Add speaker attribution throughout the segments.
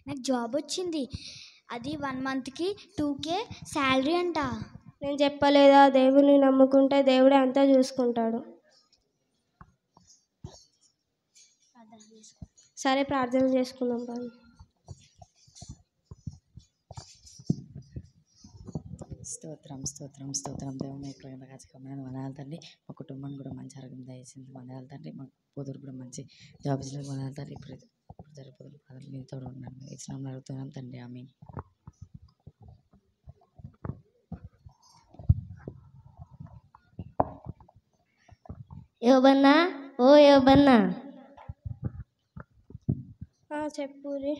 Speaker 1: నాకు జాబ్ వచ్చింది. అది 1 మంత్కి 2K శాలరీ అంట.
Speaker 2: నేను చెప్పలేదా, దేవుని నమ్ముకుంటే దేవుడే అంతా చూసుకుంటాడు. సరే, ప్రార్థన చేసుకుందాం బాగా.
Speaker 3: స్తోత్రం స్తోత్రం స్తోత్రం దేవుని ప్రజాకమైన వందనాలు తండ్రి. మా కుటుంబాన్ని కూడా మంచి ఆరోగ్యం దయచేసి వందనాలు తండ్రి. మా కూతురు కూడా మంచి జాబ్ ఇచ్చినందుకు వందనాలు తండ్రి. ఇప్పుడు జరిపోతున్న బాధలు మీతో ఉన్నాను ఇచ్చినామని అడుగుతున్నాం తండ్రి. ఆమేన్.
Speaker 4: యోబన్నా, ఓ యోబన్నా.
Speaker 2: చెప్పురి.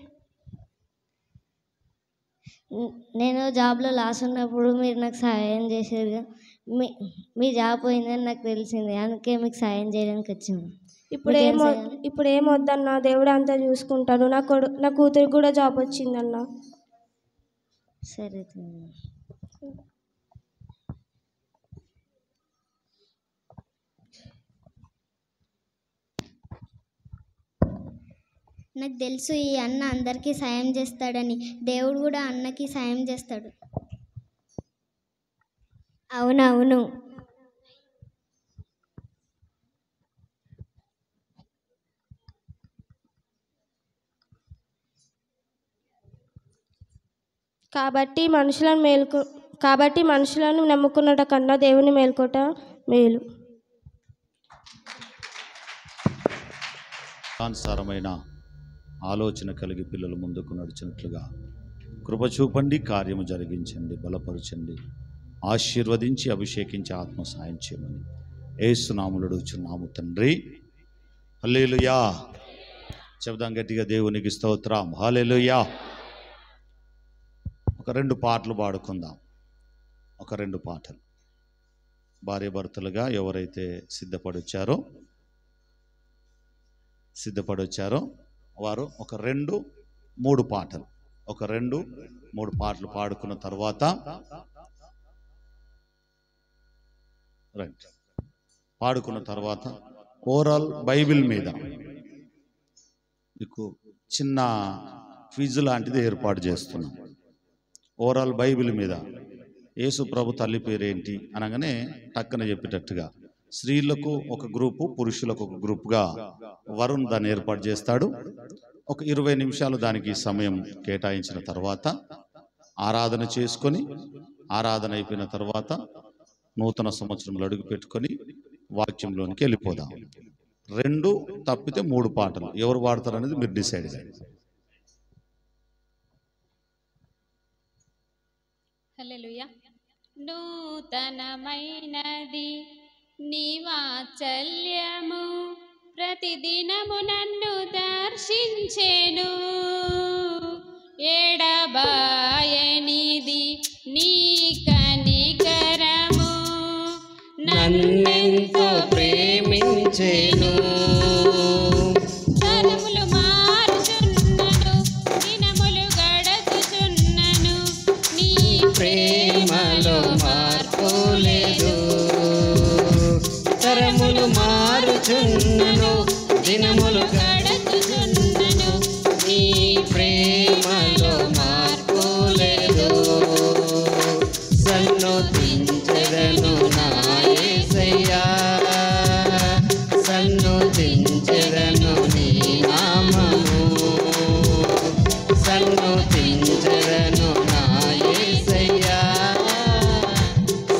Speaker 4: నేను జాబ్లో లాస్ ఉన్నప్పుడు మీరు నాకు సహాయం చేశారు. మీ జాబ్ పోయిందని నాకు తెలిసింది, అందుకే మీకు సహాయం చేయడానికి వచ్చాను.
Speaker 2: ఇప్పుడు ఏం వద్దన్నా, దేవుడు అంతా చూసుకుంటాడు. నా కూతురికి కూడా జాబ్ వచ్చిందన్నా.
Speaker 4: సరే.
Speaker 1: నాకు తెలుసు ఈ అన్న అందరికీ సాయం చేస్తాడని. దేవుడు కూడా అన్నకి సాయం చేస్తాడు.
Speaker 4: అవునవును.
Speaker 2: కాబట్టి మనుషులను నమ్ముకున్నట కన్నా దేవుని మేల్కొట మేలు.
Speaker 5: అనుసారమైన ఆలోచన కలిగి పిల్లలు ముందుకు నడిచినట్లుగా కృప చూపండి, కార్యము జరిగించండి, బలపరచండి, ఆశీర్వదించి అభిషేకించి ఆత్మ సాయం చేయమని యేసు నామములో అడుగుచున్నాము తండ్రి. హల్లెలూయా. చెబుదాం గట్టిగా, దేవునికి స్తోత్రం. హల్లెలూయా. ఒక 2 పాటలు పాడుకుందాం. ఒక 2 పాటలు. భార్యాభర్తలుగా ఎవరైతే సిద్ధపడొచ్చారో వారు ఒక 2-3 పాటలు, ఒక 2-3 పాటలు పాడుకున్న తర్వాత ఓవరాల్ బైబిల్ మీద మీకు చిన్న క్విజ్ లాంటిది ఏర్పాటు చేస్తున్నాం. ఓవరాల్ బైబిల్ మీద యేసు ప్రభు తల్లి పేరేంటి అనగానే టక్కన చెప్పేటట్టుగా స్త్రీలకు ఒక గ్రూపు, పురుషులకు ఒక గ్రూప్గా వరుణ్ దాన్ని ఏర్పాటు చేస్తాడు. ఒక 20 నిమిషాలు దానికి సమయం కేటాయించిన తర్వాత ఆరాధన చేసుకొని, ఆరాధన అయిపోయిన తర్వాత నూతన సంవత్సరంలో అడుగు పెట్టుకొని వాక్యంలోనికి వెళ్ళిపోదాం. 2 తప్పితే 3 పాటలు ఎవరు పాడతారు అనేది మీరు డిసైడ్ చేయండి.
Speaker 6: హల్లెలూయా. నూతనమైనది నీ వాత్సల్యము, ప్రతిదినము నన్ను దర్శించెను. ఎడబాయనిది నీ కనికరము,
Speaker 7: నన్నెంతో ప్రేమించెను.
Speaker 6: తరములు మారుచున్నను, దినములు గడచుచున్నను, నీ
Speaker 7: ప్రేమలో మార్పు లేదు. తరములు మారుచున్నను, దినములు
Speaker 6: గడచుచున్నను,
Speaker 7: నీ ప్రేమలో మార్పు లేదు. సన్నుతించెదను నా యేసయ్యా, సన్నుతించెదను నీ నామము, సన్నుతించెదను నా యేసయ్యా,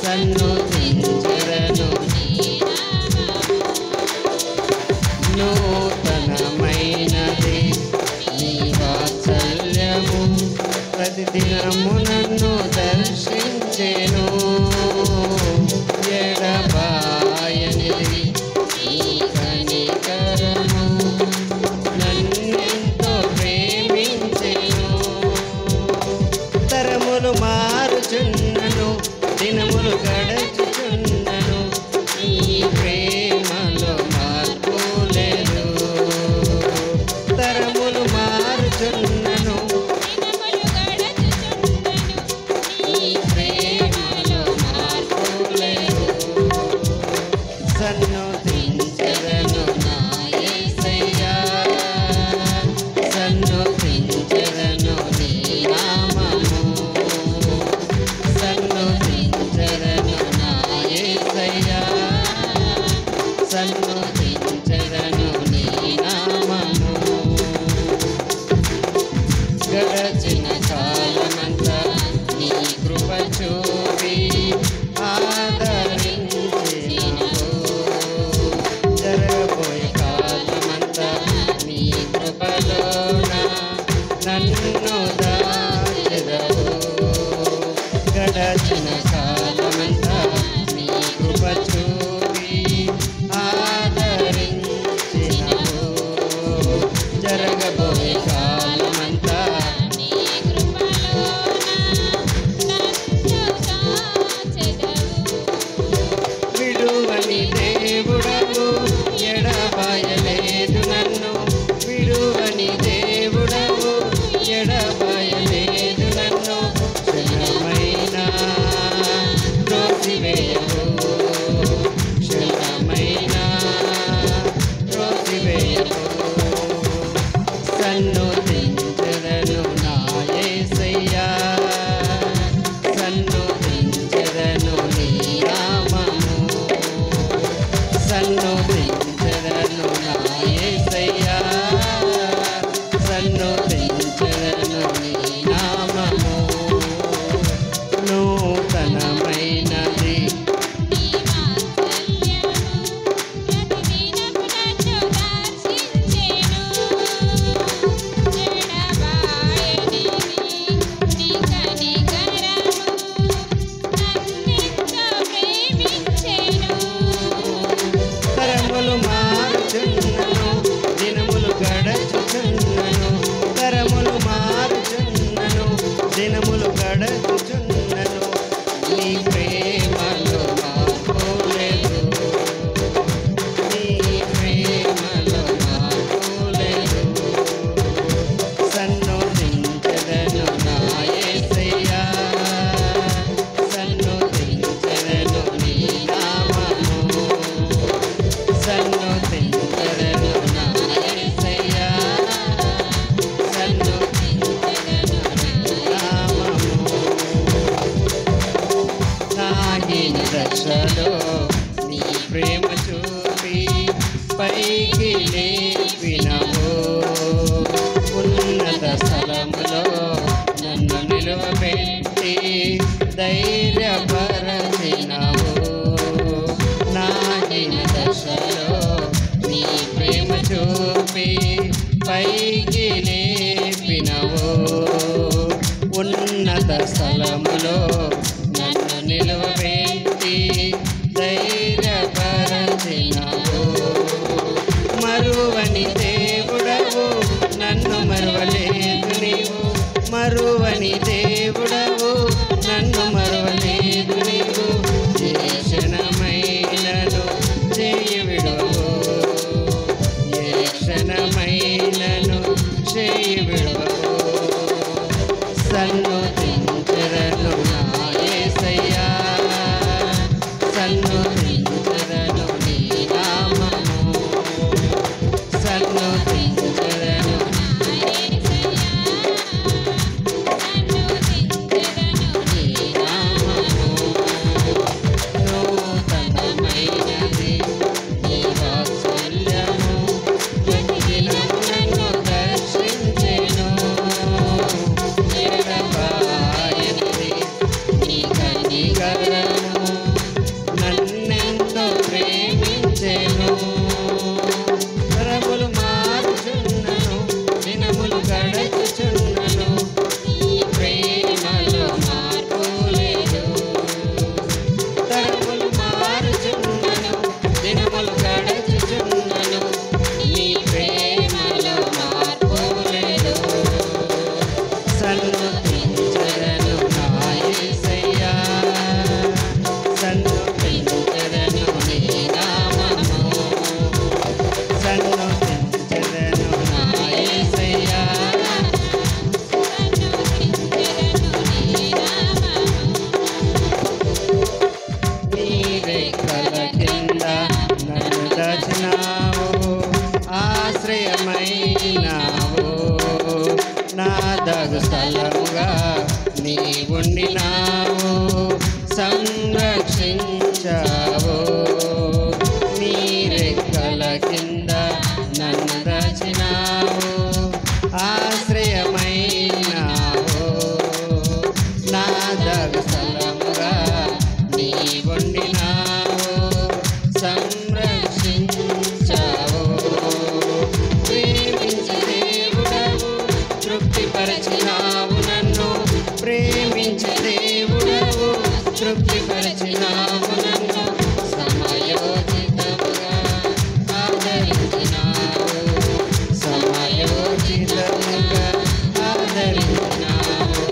Speaker 7: సన్నుతించెదను నీ నామము. నూతనమైనది నీ వాత్సల్యము, ప్రతిదినము నన్ను దర్శించెను. ఎడబాయనిది నీ కనికరము, నన్నెంతో ప్రేమించెను. తరములు మారుచున్నను, దినములు గడచుచున్నను, నీ ప్రేమలో మార్పు లేదు. తరములు మారుచున్నను,
Speaker 6: దినములు గడచుచున్నను,
Speaker 7: నీ ప్రేమలో మార్పు లేదు. సన్నుతించెదను నా యేసయ్యా, సన్నుతించెదను గడచిన కాలమంతా నీ కృప చూపి ఆదరించినావు. జరగబోయే కాలమంతా నీ కృపలోన నన్ను దాచెదవు. గడచిన కాలమంతా నీ కృప చూపి ఆదరించినావు. జరగబోయే కాలమంతా
Speaker 6: నీ కృపలోన నన్ను దాచెదవు.
Speaker 7: విడువని దేవుడవు ఎడబాయలేదు నన్ను. విడువని దేవుడవు ఎడబాయలేదు నన్ను. క్షణమైన త్రోసివేయవు. క్షణమైన త్రోసివేయవు. సన్నుతించెదను నా యేసయ్యా. సన్నుతించెదను నీ నామము. సన్నుతించెదను నా యేసయ్యా. సన్నుతించెదను నీ నామము. నూతనమైనది
Speaker 6: నీ వాత్సల్యము ప్రతిదినము నన్ను దర్శించెను. ఎడబాయనిది నీ కనికరము నన్నెంతో ప్రేమించెను.
Speaker 7: తరములు మారుచున్నను దినములు గడచుచున్నను. తరములు మారుచున్నను దినములు గడచుచున్నను. నీ ప్రేమలో మార్పు లేదు. నీ ప్రేమలో మార్పు లేదు. సన్నుతించెదను నా యేసయ్యా. సన్నుతించెదను నీ నామము. సన్నుతించెదను నా యేసయ్యా. సన్నుతించెదను నీ నామము. నాగిన దశలో నీ ప్రేమ చూపి పైకి లేపినవు. ఉన్నత స్థలములో నన్ను నిలువబెట్టి ధైర్యపరచినవు. నాగిన దశలో నీ ప్రేమ చూపి పైకి లేపినవు. ఉన్నత స్థలములో నన్ను నిలువబెట్టి ధైర్యపరచినవు. మరువని దేవుడవు నన్ను మరువలేదు నీవు. మరువని దేవుడవు నన్ను మరువలేదు నీవు. ఏ క్షణమైనను చేయి విడువవు. ఏ క్షణమైనను చేయి విడువవు. సన్నుతించెదను నా యేసయ్యా. సన్నుతించెదను నీ నామము. సన్నుతించెదను
Speaker 6: నా యేసయ్యా. సన్నుతించెదను
Speaker 7: నీ నామము. నూతనమైనది నీ వాత్సల్యము ప్రతిదినము నన్ను దర్శించెను. ఎడబాయనిది నీ కనికరము నన్నెంతో ప్రేమించెను. తరములు మారుచున్నను దినములు గడచుచున్నను. నీ ప్రేమలో మార్పు లేదు. తరములు మారుచున్నను దినములు గడచుచున్నను. నీ ప్రేమలో మార్పు లేదు. సన్నుతించెదను నా యేసయ్యా. సన్నుతించెదను నీ నామము. సన్నుతించెదను నా యేసయ్యా.
Speaker 6: సన్నుతించెదను నీ నామము.
Speaker 7: నీ రెక్కల కింద నన్ను దాచినావు. ఆశ్రయమైనావు. నా దగు స్థలముగా నీ ఉండినావు. సంరక్షించావు. నీ రెక్కల కింద నన్ను దాచినావు. ఆశ్రయమైన తృప్తిపరచినావు నన్ను ప్రేమించే దేవుడవు తృప్తిపరచినావు నన్ను సమయోచితముగా ఆదరించినావు సమయోచితముగా ఆదరించినావు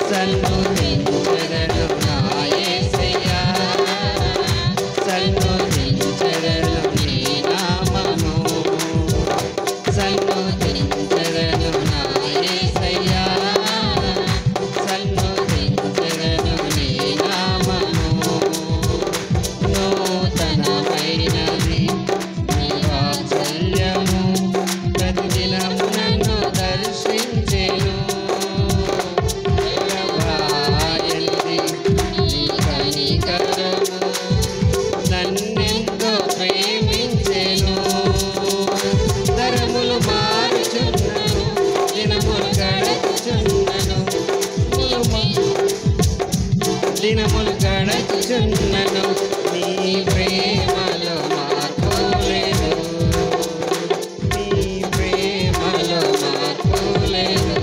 Speaker 7: సన్నుతించెదను నా యేసయ్యా సన్నుతించెదను నీ నామము సన్నుతించెదను నా యేసయ్యా సన్నుతించెదను నీ నామము నూతనమైనది నీ వాత్సల్యము ప్రతిదినము నన్ను దర్శించెను ఎడబాయనిది నీ కనికరము నన్నెంతో ప్రేమించెను తరములు మారుచున్నను దినములు గడచుచున్నను దినములు గడచుచున్నను నీ ప్రేమలో మార్పు లేదు నీ ప్రేమలో మార్పు లేదు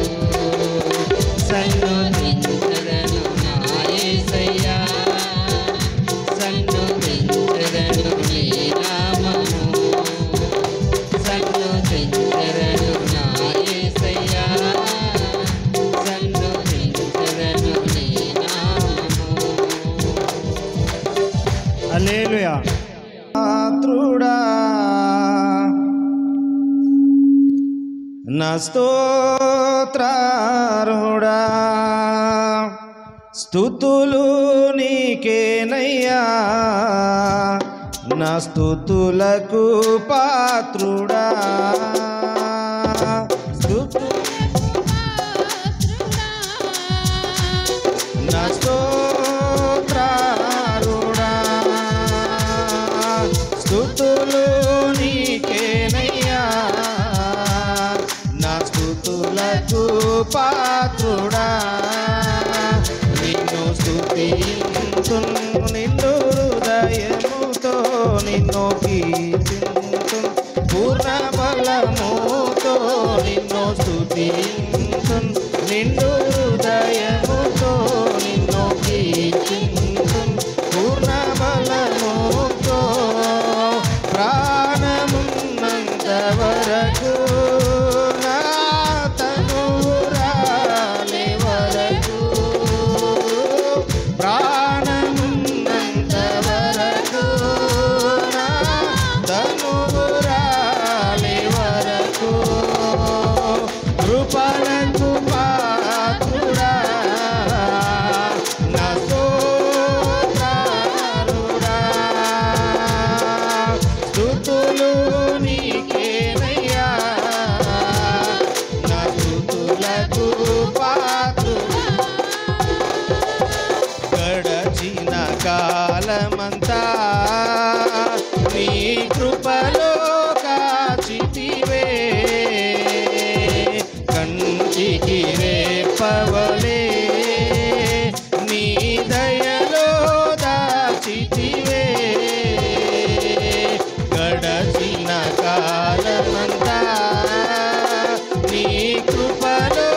Speaker 7: సన్నుతించెదను నా యేసయ్యా సన్నుతించెదను నీ నామము సన్నుతించెదను నా యేసయ్యా సన్నుతించెదను నీ నామము హల్లెలూయా
Speaker 8: పాత్రుడా నా స్తోత్రార్హుడా స్తుతులు నీకేనయ్యా నా స్తుతులకు పాత్రుడా నా స్తోత్రారుడా స్తుతులు నీకేనయ్యా నా స్తుతులకు పాత్రుడా నిన్ను స్తుతింతును నిన్ను హృదయముతో నిన్ను కీర్తింతును పూర్ణ బలముతో నిన్ను స్తుతింతును నిన్ను హృదయముతో నిన్ను కీర్తింతును పూర్ణ బలముతో ప్రాణమున్నంత వరకు నా తనువు రాలే వరకు ప్రాణమున్నంత వరకు నా తనువు రాలే వరకు కృపలకు పాత్రుడా నా స్తోత్రారుడా స్తుతులు నీకేనయ్యా నా స్తుతులకు పాత్రుడా గడచిన కాలమంతా నీ కృపలో కాచితివే కంటికి రేపవలే నీ దయలో దాచితివే గడచిన కాలమంతా నీ కృపలో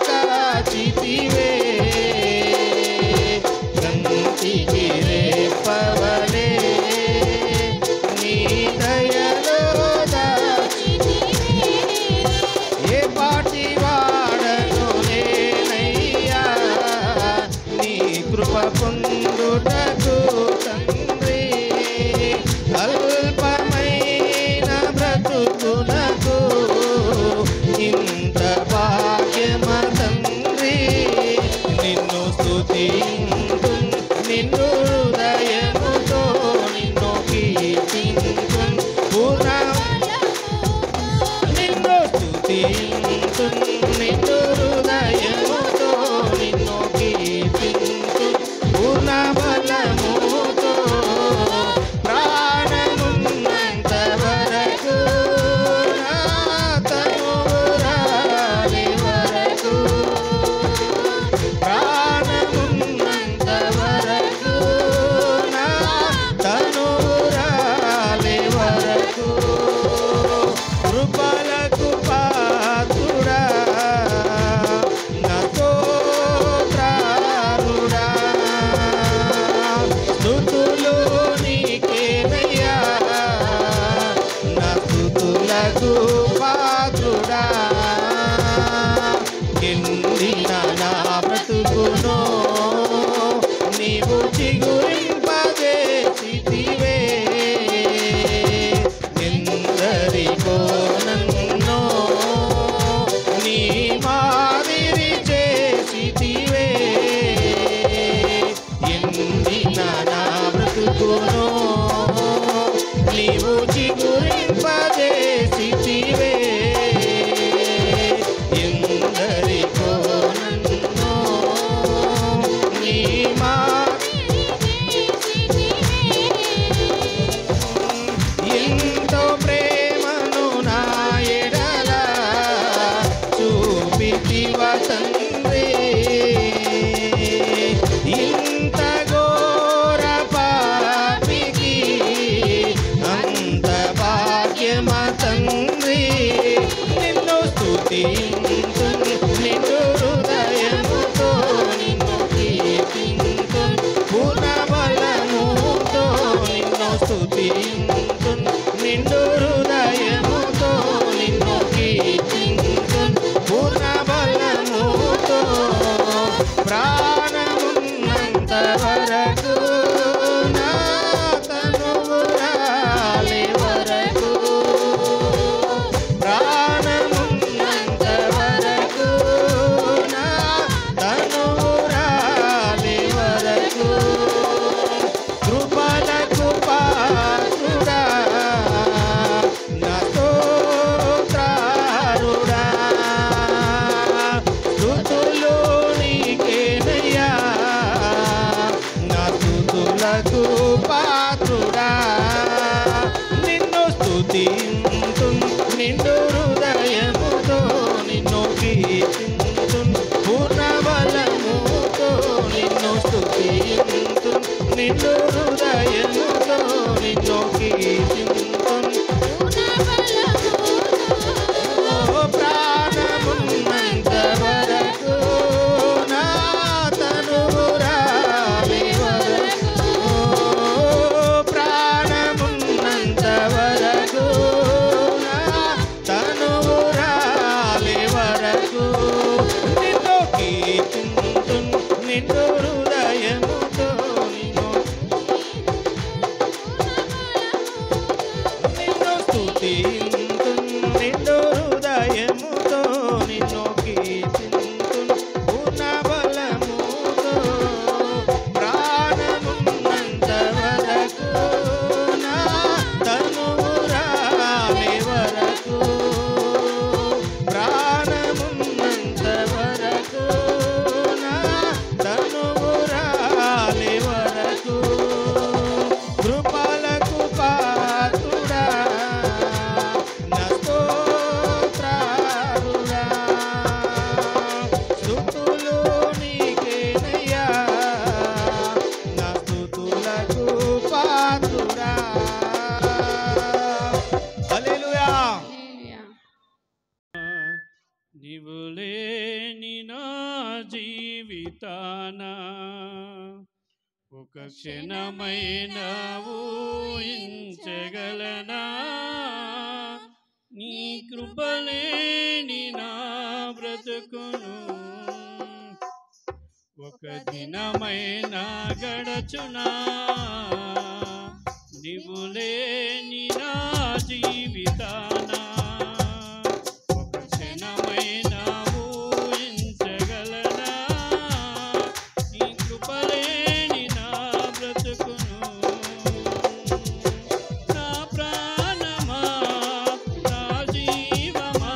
Speaker 8: కాచితివే కంటికి రేపవలే నీ దయలో దాచితివే ఏ పాటి వాడను నేనయ్యా నీ కృప పొందుటకు తండ్రి అల్పమైన బ్రతుకునకు ఇంత భాగ్యమ తండ్రి నిన్ను స్తుతింతును నిన్ను హృదయముతో నిన్ను కీర్తింతును పూర్ణ నిన్ను స్తుతింతును నిన్ను హృదయముతో నిన్ను కీర్తింతును పూర్ణ బలముతో ప్రాణమున్నంత వరకు నా తనువు రాలి వరకు ప్రాణమున్నంత వరకు నా తనువు రాలి వరకు కృపలకు పాత్రుడా నా స్తోత్రారుడా స్తుతులు నీకేనయ్యా నా స్తుతులకు పాత్రుడా నిన్ను స్తుతింతున్ నిండు హృదయముతో నిన్ను కీర్తింతున్ పూర్ణ బలముతో నిన్ను స్తుతింతున్ నిన్ను హృదయముతో నిన్ను కీర్తింతున్ ఓ ప్రాణమున్నంత వరకు నా తనువు రాలి వరకు ఓ ప్రాణమున్నంత వరకు నా తనువు రాలి వరకు నిన్ను కీర్తింతున్ నిన్ను హృదయముతో నిన్ను స్తుతింతున్ నిన్ను హృదయముతో నిన్ను కీర్తింతున్ పూర్ణ బలముతో ప్రాణమున్నంత వరకు నా తనువు రాలి వరకు ప్రాణమున్నంత వరకు నా తనువు రాలి వరకు కృపలకు పాత్రుడా నా స్తోత్రారుడా స్తుతులు నీకేనయ్యా నా స్తుతులకు పాత్రుడా హల్లెలూయా
Speaker 9: నీవు లేని నా జీవితాన ఒక క్షణమైన ఊహించగలనా నీ కృపలేని నా బ్రతుకును ఒక దినమైన గడచునా నీవు లేని నా జీవితాన ఒక క్షణమైన ఊహించగలనా నీ కృపలేని నా బ్రతుకును నా ప్రాణమా నా జీవమా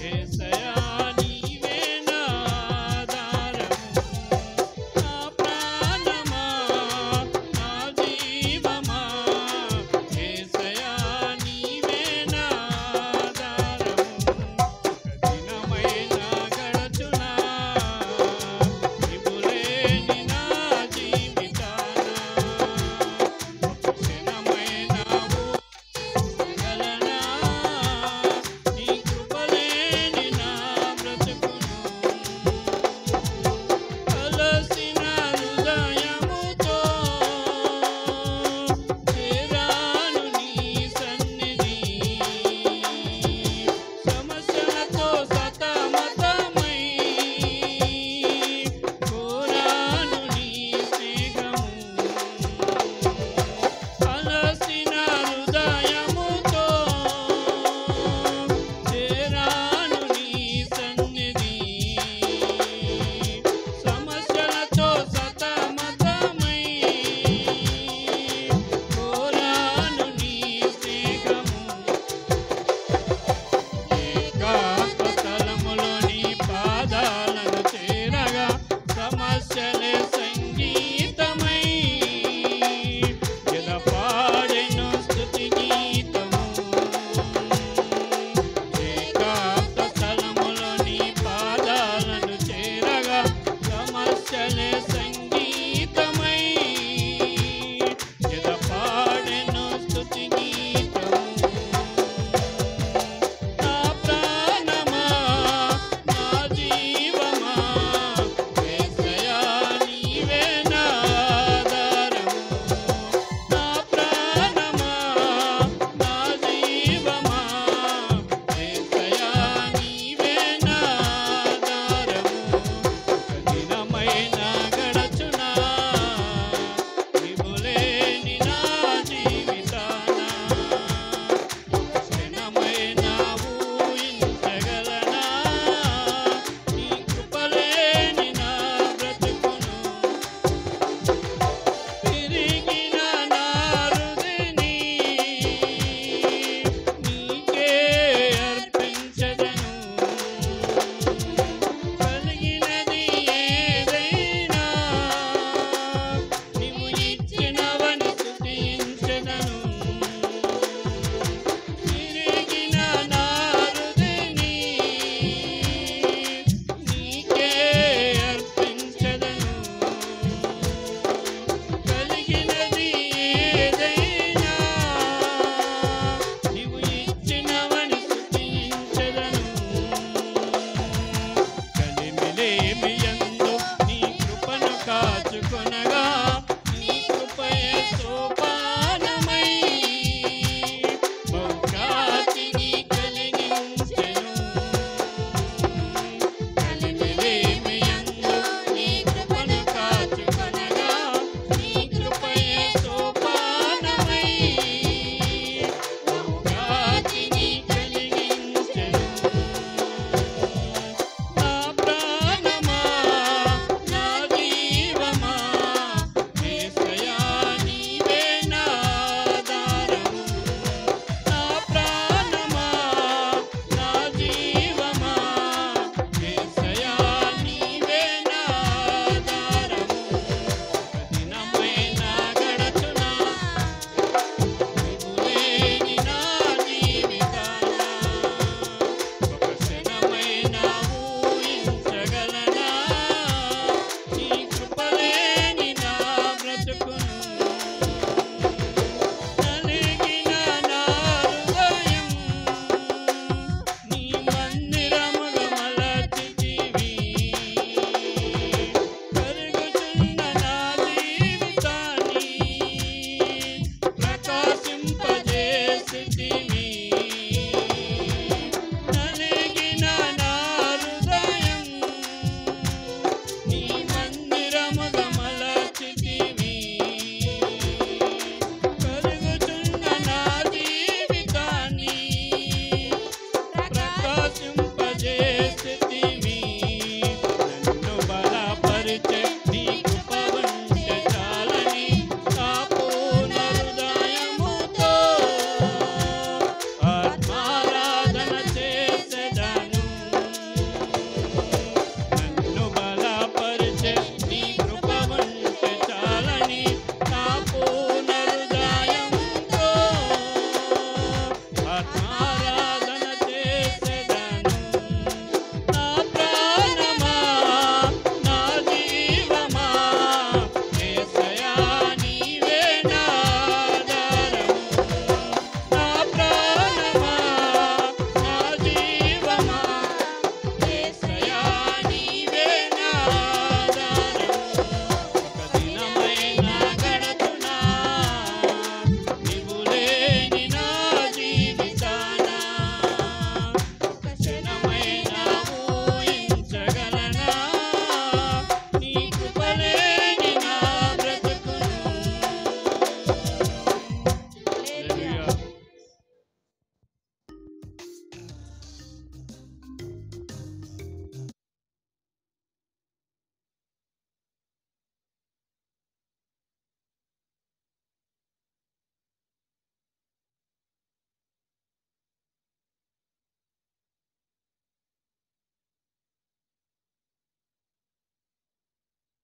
Speaker 9: యేసయ్యా నీవే నా ఆధారము నా ప్రాణమా నా జీవమా యేసయ్యా నీవే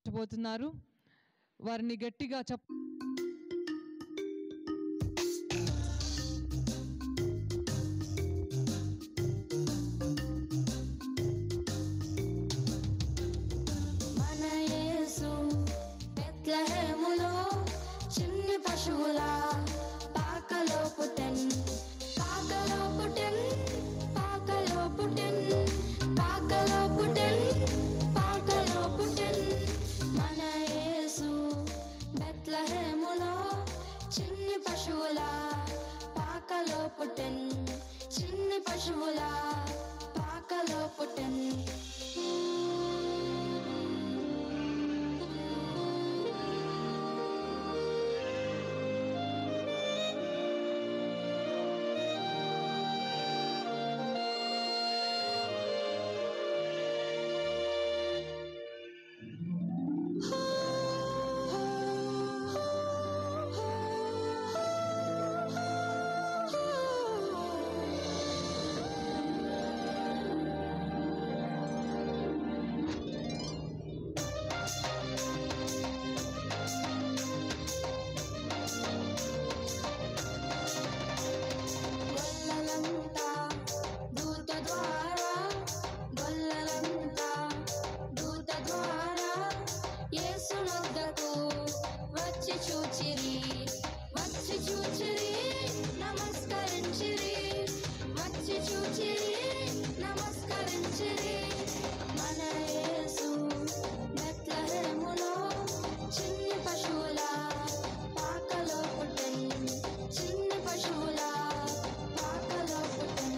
Speaker 10: ప్రవేశించబోతున్నారు. వారిని గట్టిగా
Speaker 11: మన యేసు బెత్లెహేములో చిన్ని పశువులా పాకలో పుట్టెన్ పాకలో పుట్టెన్ పాకలో పుట్టెన్ పాకలో పుట్టెన్ పాకలో పుట్టెన్ మన యేసు బెత్లెహేములో చిన్ని పశువులా పాకలో పుట్టెన్ చిన్ని పశువులా పాకలో పుట్టెన్ గొల్లలంతా దూత ద్వారా గొల్లలంతా దూత ద్వారా యేసునొద్దకు వచ్చి చూచిరి నమస్కరించిరి వచ్చి చూచిరి నమస్కరించిరి మన యేసు బెత్లెహేములో చిన్ని పశువులా పాకలో పుట్టెన్ చిన్ని పశువులా పాకలో పుట్టెన్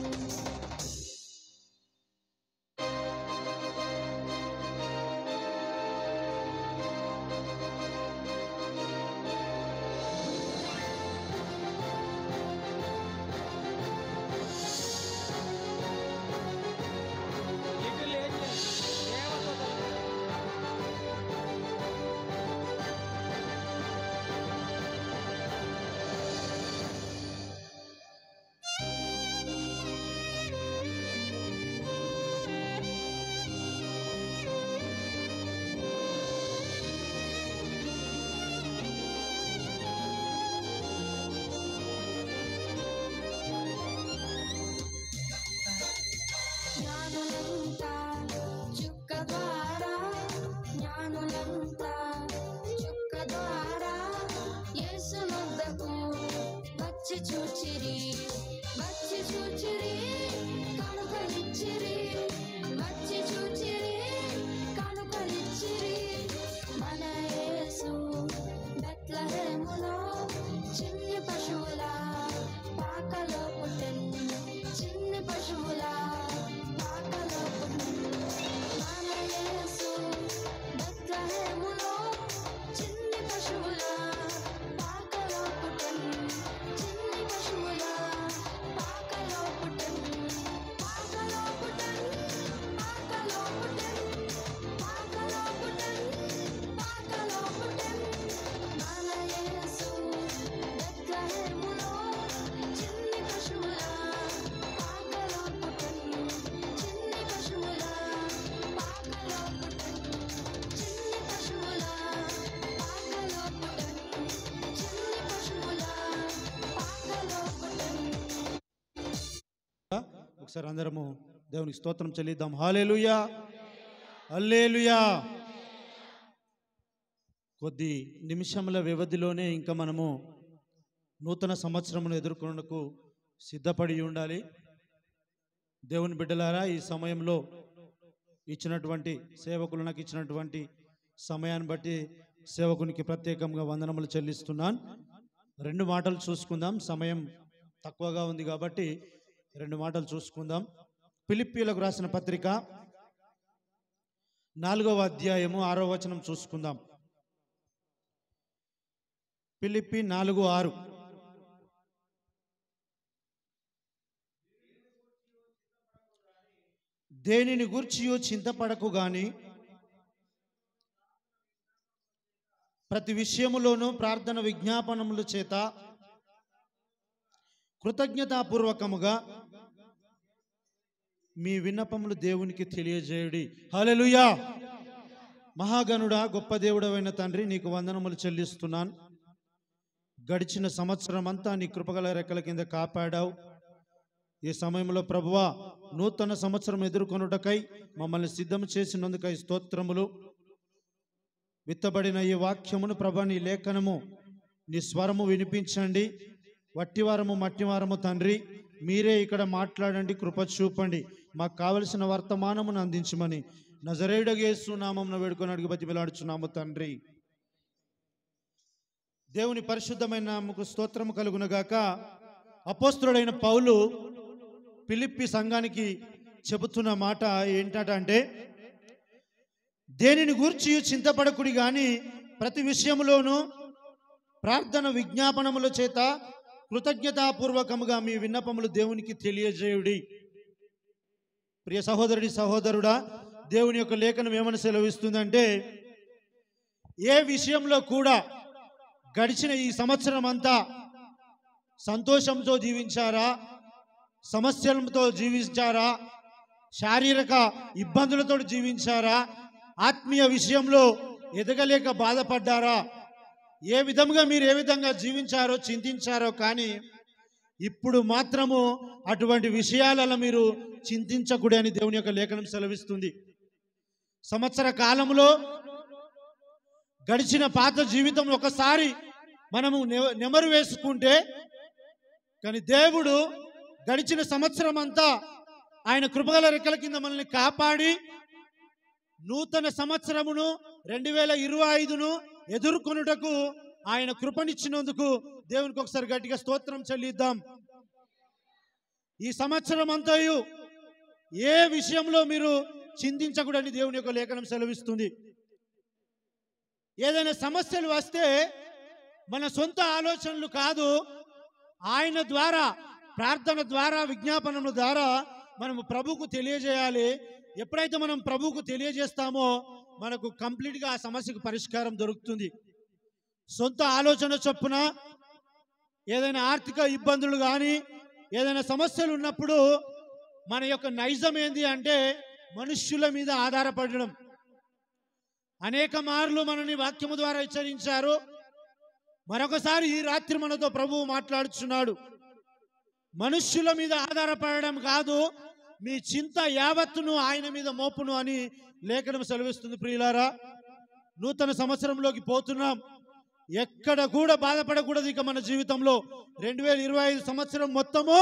Speaker 11: జ్ఞానులంతా చుక్క ద్వారా జ్ఞానులంతా చుక్క ద్వారా యేసునొద్దకు వచ్చి చూచిరి కనుకలిచ్చిరి వచ్చి చూచిరి కనుకలిచ్చిరి మన యేసు బెత్లెహేములో చిన్ని పశువులా పాకలో పుట్టెన్ చిన్ని పశువులా పాకలో పుట్టెన్ మన యేసు బెత్లెహేములో చిన్ని పశువులా పాకలో పుట్టెన్ చిన్ని పశువులా పాకలో పుట్టెన్ పాకలో పుట్టెన్ పాకలో పుట్టెన్ పాకలో పుట్టెన్ పాకలో పుట్టెన్ మన యేసు బెత్లెహేములో చిన్ని పశువులా పాకలో పుట్టెన్ చిన్ని పశువులా పాకలో పుట్టెన్ చిన్ని పశువులా పాకలో పుట్టెన్ చిన్ని పశువులా పాకలో పుట్టెన్
Speaker 12: ఒకసారి అందరము దేవునికి స్తోత్రం చెల్లిద్దాం. హల్లెలూయా హల్లెలూయా. కొద్ది నిమిషముల వ్యవధిలోనే ఇంకా మనము నూతన సంవత్సరమును ఎదుర్కొనేందుకు సిద్ధపడి ఉండాలి. దేవుని బిడ్డలారా, ఈ సమయంలో ఇచ్చినటువంటి సేవకులు నాకు ఇచ్చినటువంటి సమయాన్ని బట్టి సేవకునికి ప్రత్యేకంగా వందనములు చెల్లిస్తున్నాను. 2 మాటలు చూసుకుందాం. సమయం తక్కువగా ఉంది కాబట్టి 2 మాటలు చూసుకుందాం. ఫిలిప్పీలకు రాసిన పత్రిక 4వ అధ్యాయము 6వ వచనం చూసుకుందాం. ఫిలిప్పీ 4:6. దేనిని గూర్చియో చింతపడకు గాని ప్రతి విషయములోనూ ప్రార్థన విజ్ఞాపనముల చేత కృతజ్ఞతాపూర్వకముగా మీ విన్నపములు దేవునికి తెలియజేయుడి. హల్లెలూయా. మహాగణుడా, గొప్ప దేవుడవైన తండ్రి, నీకు వందనములు చెల్లిస్తున్నాను. గడిచిన సంవత్సరం అంతా నీ కృపగల రెక్కల కింద కాపాడావు. ఈ సమయంలో ప్రభువా, నూతన సంవత్సరం ఎదుర్కొనుటకై మమ్మల్ని సిద్ధం చేసినందుకై స్తోత్రములు. విత్తబడిన ఈ వాక్యమును ప్రభా, నీ లేఖనము, నీ స్వరము వినిపించండి. వట్టివారము మట్టివారము తండ్రి, మీరే ఇక్కడ మాట్లాడండి, కృప చూపండి. మాకు కావలసిన వర్తమానమును అందించమని నజరేయుడగు యేసు నామమున వేడుకొని అడిగి బతిమిలాడుచున్నాము తండ్రి. దేవుని పరిశుద్ధమైన నామముకు స్తోత్రము కలుగునగాక. అపోస్తలుడైన పౌలు ఫిలిప్పి సంఘానికి చెబుతున్న మాట ఏంటంటే, దేనిని గూర్చి చింతపడకుడి గాని ప్రతి విషయములోనూ ప్రార్థన విజ్ఞాపనముల చేత కృతజ్ఞతాపూర్వకముగా మీ విన్నపములు దేవునికి తెలియజేయుడి. ప్రియ సహోదరుడి సహోదరుడా, దేవుని యొక్క లేఖనం ఏమని సెలవిస్తుందంటే, ఏ విషయంలో కూడా గడిచిన ఈ సంవత్సరం అంతా సంతోషంతో జీవించారా, సమస్యలతో జీవించారా, శారీరక ఇబ్బందులతో జీవించారా, ఆత్మీయ విషయంలో ఎదగలేక బాధపడ్డారా, ఏ విధంగా మీరు ఏ విధంగా జీవించారో చింతించారో, కానీ ఇప్పుడు మాత్రము అటువంటి విషయాలలో మీరు చింతించకూడదు అని దేవుని యొక్క లేఖనం సెలవిస్తుంది. సంవత్సర కాలంలో గడిచిన పాత జీవితం ఒకసారి మనము నెమరు వేసుకుంటే, కానీ దేవుడు గడిచిన సంవత్సరం అంతా ఆయన కృపగల రెక్కల కింద మనల్ని కాపాడి నూతన సంవత్సరమును 2025ను ఎదుర్కొనుటకు ఆయన కృపనిచ్చినందుకు దేవునికి ఒకసారి గట్టిగా స్తోత్రం చెల్లిద్దాం. ఈ సంవత్సరం అంతయు ఏ విషయంలో మీరు చింతించకూడని దేవుని యొక్క లేఖనం సెలవిస్తుంది. ఏదైనా సమస్యలు వస్తే మన సొంత ఆలోచనలు కాదు, ఆయన ద్వారా, ప్రార్థన ద్వారా, విజ్ఞాపనల ద్వారా మనము ప్రభువుకు తెలియజేయాలి. ఎప్పుడైతే మనం ప్రభువుకు తెలియజేస్తామో మనకు కంప్లీట్గా ఆ సమస్యకు పరిష్కారం దొరుకుతుంది. సొంత ఆలోచన చొప్పున ఏదైనా ఆర్థిక ఇబ్బందులు కానీ ఏదైనా సమస్యలు ఉన్నప్పుడు మన యొక్క నైజం ఏంది అంటే మనుష్యుల మీద ఆధారపడడం. అనేక మార్లు మనని వాక్యము ద్వారా హెచ్చరించారు. మరొకసారి ఈ రాత్రి మనతో ప్రభువు మాట్లాడుచున్నాడు. మనుష్యుల మీద ఆధారపడడం కాదు, మీ చింత యావత్తును ఆయన మీద మోపును అని లేఖనం సెలవిస్తుంది. ప్రియులారా, నూతన సంవత్సరంలోకి పోతున్నాం. ఎక్కడ కూడా బాధపడకూడదు ఇక మన జీవితంలో. 2025 సంవత్సరం మొత్తము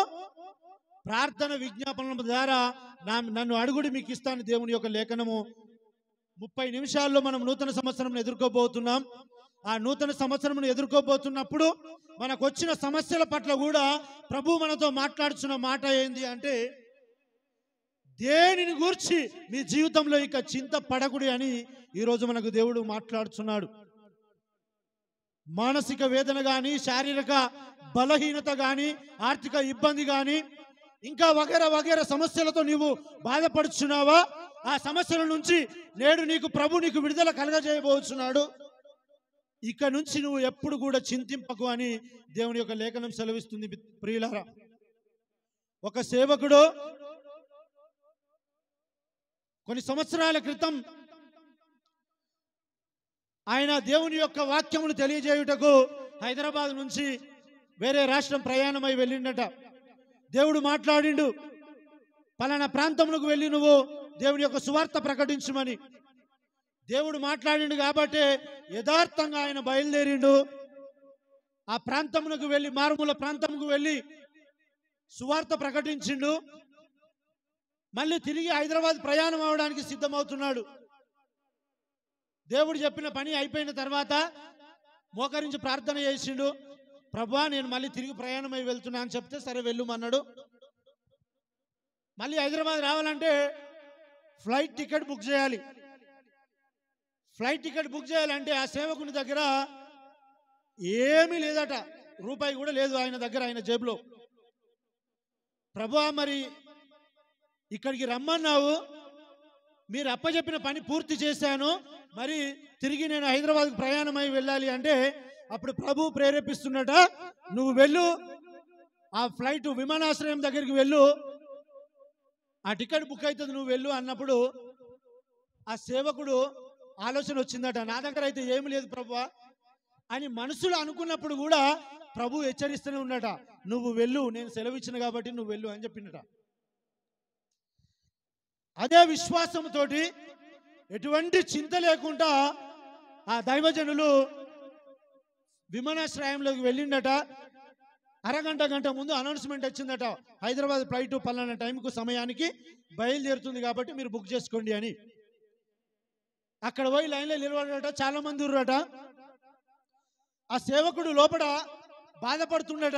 Speaker 12: ప్రార్థన విజ్ఞాపనల ద్వారా నన్ను అడుగుడి మీకు ఇస్తాను దేవుని యొక్క లేఖనము. 30 నిమిషాల్లో మనం నూతన సంవత్సరం ఎదుర్కోబోతున్నాం. ఆ నూతన సంవత్సరం ఎదుర్కోబోతున్నప్పుడు మనకు వచ్చిన సమస్యల పట్ల కూడా ప్రభు మనతో మాట్లాడుతున్న మాట ఏంది అంటే, దేనిని గూర్చి మీ జీవితంలో ఇక చింత పడకుడి అని ఈరోజు మనకు దేవుడు మాట్లాడుతున్నాడు. మానసిక వేదన కానీ, శారీరక బలహీనత కానీ, ఆర్థిక ఇబ్బంది కానీ, ఇంకా వగేర సమస్యలతో నీవు బాధపడుచున్నావా? ఆ సమస్యల నుంచి నేడు ప్రభు నీకు విడుదల కలగజేయబోతున్నాడు. ఇక నుంచి నువ్వు ఎప్పుడు కూడా చింతింపకు అని దేవుని యొక్క లేఖనం సెలవిస్తుంది. ప్రియులారా, ఒక సేవకుడు కొన్ని సంవత్సరాల క్రితం ఆయన దేవుని యొక్క వాక్యమును తెలియజేయుటకు హైదరాబాద్ నుంచి వేరే రాష్ట్రం ప్రయాణమై వెళ్ళిండట. దేవుడు మాట్లాడిండు, పలానా ప్రాంతములకు వెళ్ళి నువ్వు దేవుని యొక్క సువార్త ప్రకటించమని. దేవుడు మాట్లాడిండు కాబట్టి యథార్థంగా ఆయన బయలుదేరిండు. ఆ ప్రాంతమునకు వెళ్ళి, మారుమూల ప్రాంతముకు వెళ్ళి సువార్త ప్రకటించిండు. మళ్ళీ తిరిగి హైదరాబాద్ ప్రయాణం అవడానికి సిద్ధమవుతున్నాడు. దేవుడు చెప్పిన పని అయిపోయిన తర్వాత మోకరించి ప్రార్థన చేసిండు. ప్రభువా, నేను మళ్ళీ తిరిగి ప్రయాణమై వెళ్తున్నా అని చెప్తే సరే వెళ్ళుమన్నాడు. మళ్ళీ హైదరాబాద్ రావాలంటే ఫ్లైట్ టికెట్ బుక్ చేయాలి. ఫ్లైట్ టికెట్ బుక్ చేయాలంటే ఆ సేవకుని దగ్గర ఏమీ లేదట, రూపాయి కూడా లేదు ఆయన దగ్గర, ఆయన జేబులో. ప్రభువా, మరి ఇక్కడికి రమ్మన్నావు, మీరు అప్పచెప్పిన పని పూర్తి చేశాను, మరి తిరిగి నేను హైదరాబాద్కు ప్రయాణమై వెళ్ళాలి అంటే అప్పుడు ప్రభు ప్రేరేపిస్తున్నట, నువ్వు వెళ్ళు, ఆ ఫ్లైట్ విమానాశ్రయం దగ్గరికి వెళ్ళు, ఆ టికెట్ బుక్ అవుతుంది, నువ్వు వెళ్ళు అన్నప్పుడు ఆ సేవకుడు ఆలోచన వచ్చిందట, నా దగ్గర అయితే ఏమి లేదు ప్రభువా అని మనసులో అనుకున్నప్పుడు కూడా ప్రభు హెచ్చరిస్తూనే ఉన్నట, నువ్వు వెళ్ళు, నేను సెలవిచ్చిన కాబట్టి నువ్వు వెళ్ళు అని చెప్పిండట. అదే విశ్వాసంతో ఎటువంటి చింత లేకుండా ఆ దైవజనులు విమానాశ్రయంలోకి వెళ్ళిండట. గంట ముందు అనౌన్స్మెంట్ వచ్చిందట, హైదరాబాద్ ఫ్లైట్ పలానా టైంకు సమయానికి బయలుదేరుతుంది కాబట్టి మీరు బుక్ చేసుకోండి అని. అక్కడ పోయి లైన్లో నిలబడట, చాలా మంది ఉర్రట. ఆ సేవకుడు లోపల బాధపడుతుండట,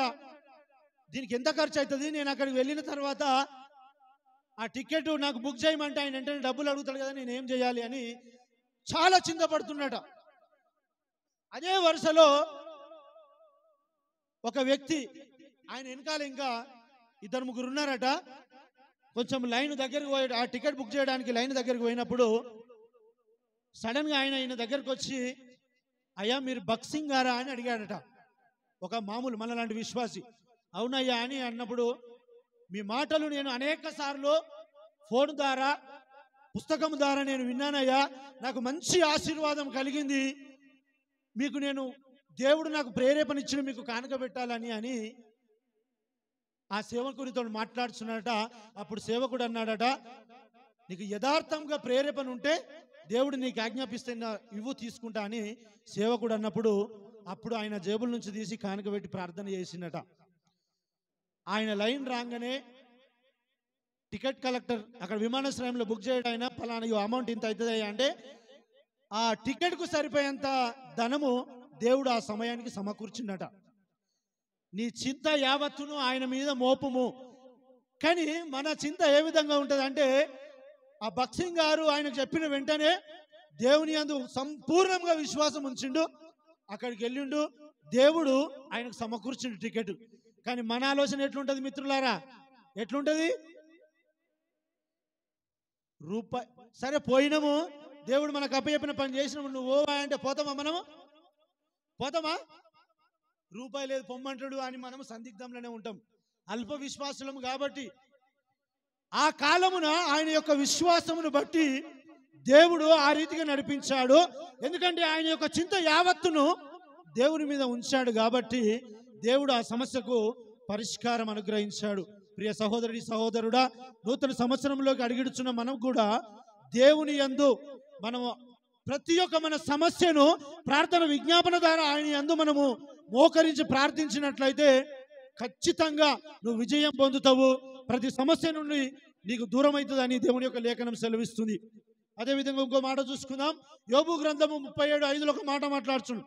Speaker 12: దీనికి ఎంత ఖర్చు అవుతుంది, నేను అక్కడికి వెళ్ళిన తర్వాత ఆ టికెట్ నాకు బుక్ చేయమంటే ఆయన వెంటనే డబ్బులు అడుగుతాడు కదా, నేను ఏం చేయాలి అని చాలా చింతపడుతున్నట. అదే వరుసలో ఒక వ్యక్తి ఆయన వెనకాల ఇంకా 2-3 ఉన్నారట. కొంచెం లైన్ దగ్గరికి పోయి ఆ టికెట్ బుక్ చేయడానికి లైన్ దగ్గరికి పోయినప్పుడు సడన్గా ఆయన దగ్గరికి వచ్చి, అయ్యా మీరు బక్సింగ్ గారా అని అడిగాడట. ఒక మామూలు మనలాంటి విశ్వాసి. అవునయ్యా అని అన్నప్పుడు, మీ మాటలు నేను అనేక సార్లు ఫోన్ ద్వారా పుస్తకం ద్వారా నేను విన్నానయ్యా, నాకు మంచి ఆశీర్వాదం కలిగింది, మీకు నేను దేవుడు నాకు ప్రేరేపణ ఇచ్చిన మీకు కానుక పెట్టాలని అని ఆ సేవకుడితో మాట్లాడుతున్నాడట. అప్పుడు సేవకుడు అన్నాడట, నీకు యథార్థంగా ప్రేరేపణ ఉంటే దేవుడు నీకు ఆజ్ఞాపిస్తే ఇవ్వు తీసుకుంటా అని సేవకుడు అన్నప్పుడు, అప్పుడు ఆయన జేబుల నుంచి తీసి కానుక పెట్టి ప్రార్థన చేసిందట. ఆయన లైన్ రాగానే టికెట్ కలెక్టర్ అక్కడ విమానాశ్రయంలో బుక్ చేయడం, ఆయన ఫలానా అమౌంట్ ఇంత అవుతుంది అంటే ఆ టికెట్కు సరిపోయేంత ధనము దేవుడు ఆ సమయానికి సమకూర్చిందట. నీ చింత యావత్తును ఆయన మీద మోపము. కానీ మన చింత ఏ విధంగా ఉంటుంది అంటే, ఆ బక్సింగ్ గారు ఆయనకు చెప్పిన వెంటనే దేవుని యందు సంపూర్ణంగా విశ్వాసం ఉంచిండు, అక్కడికి వెళ్ళిండు, దేవుడు ఆయనకు సమకూర్చిండు టికెట్. కానీ మన ఆలోచన ఎట్లుంటుంది మిత్రులారా, ఎట్లుంటుంది? రూపాయి సరే పోయినాము, దేవుడు మనకు అప్పచెప్పిన పని చేసినాము, నువ్వు అంటే పోతామా? మనము పోతామా? రూపాయి లేదు పొమ్మంటాడు అని మనము సందిగ్ధంలోనే ఉంటాం, అల్ప విశ్వాసులము కాబట్టి. ఆ కాలమున ఆయన యొక్క విశ్వాసమును బట్టి దేవుడు ఆ రీతిగా నడిపించాడు. ఎందుకంటే ఆయన యొక్క చింత యావత్తును దేవుని మీద ఉంచాడు కాబట్టి దేవుడు ఆ సమస్యకు పరిష్కారం అనుగ్రహించాడు. ప్రియ సహోదరుడి సహోదరుడా, నూతన సంవత్సరంలోకి అడుగుడుచున్న మనం కూడా దేవుని యందు మనము ప్రతి ఒక్క మన సమస్యను ప్రార్థన విజ్ఞాపన ద్వారా ఆయన యందు మనము మోకరించి ప్రార్థించినట్లయితే ఖచ్చితంగా నువ్వు విజయం పొందుతావు. ప్రతి సమస్య నుండి నీకు దూరం అవుతుందని దేవుని యొక్క లేఖనం సెలవిస్తుంది. అదేవిధంగా ఇంకో మాట చూసుకుందాం. యోబు గ్రంథము 37:5 ఒక మాట మాట్లాడుచున్నాం.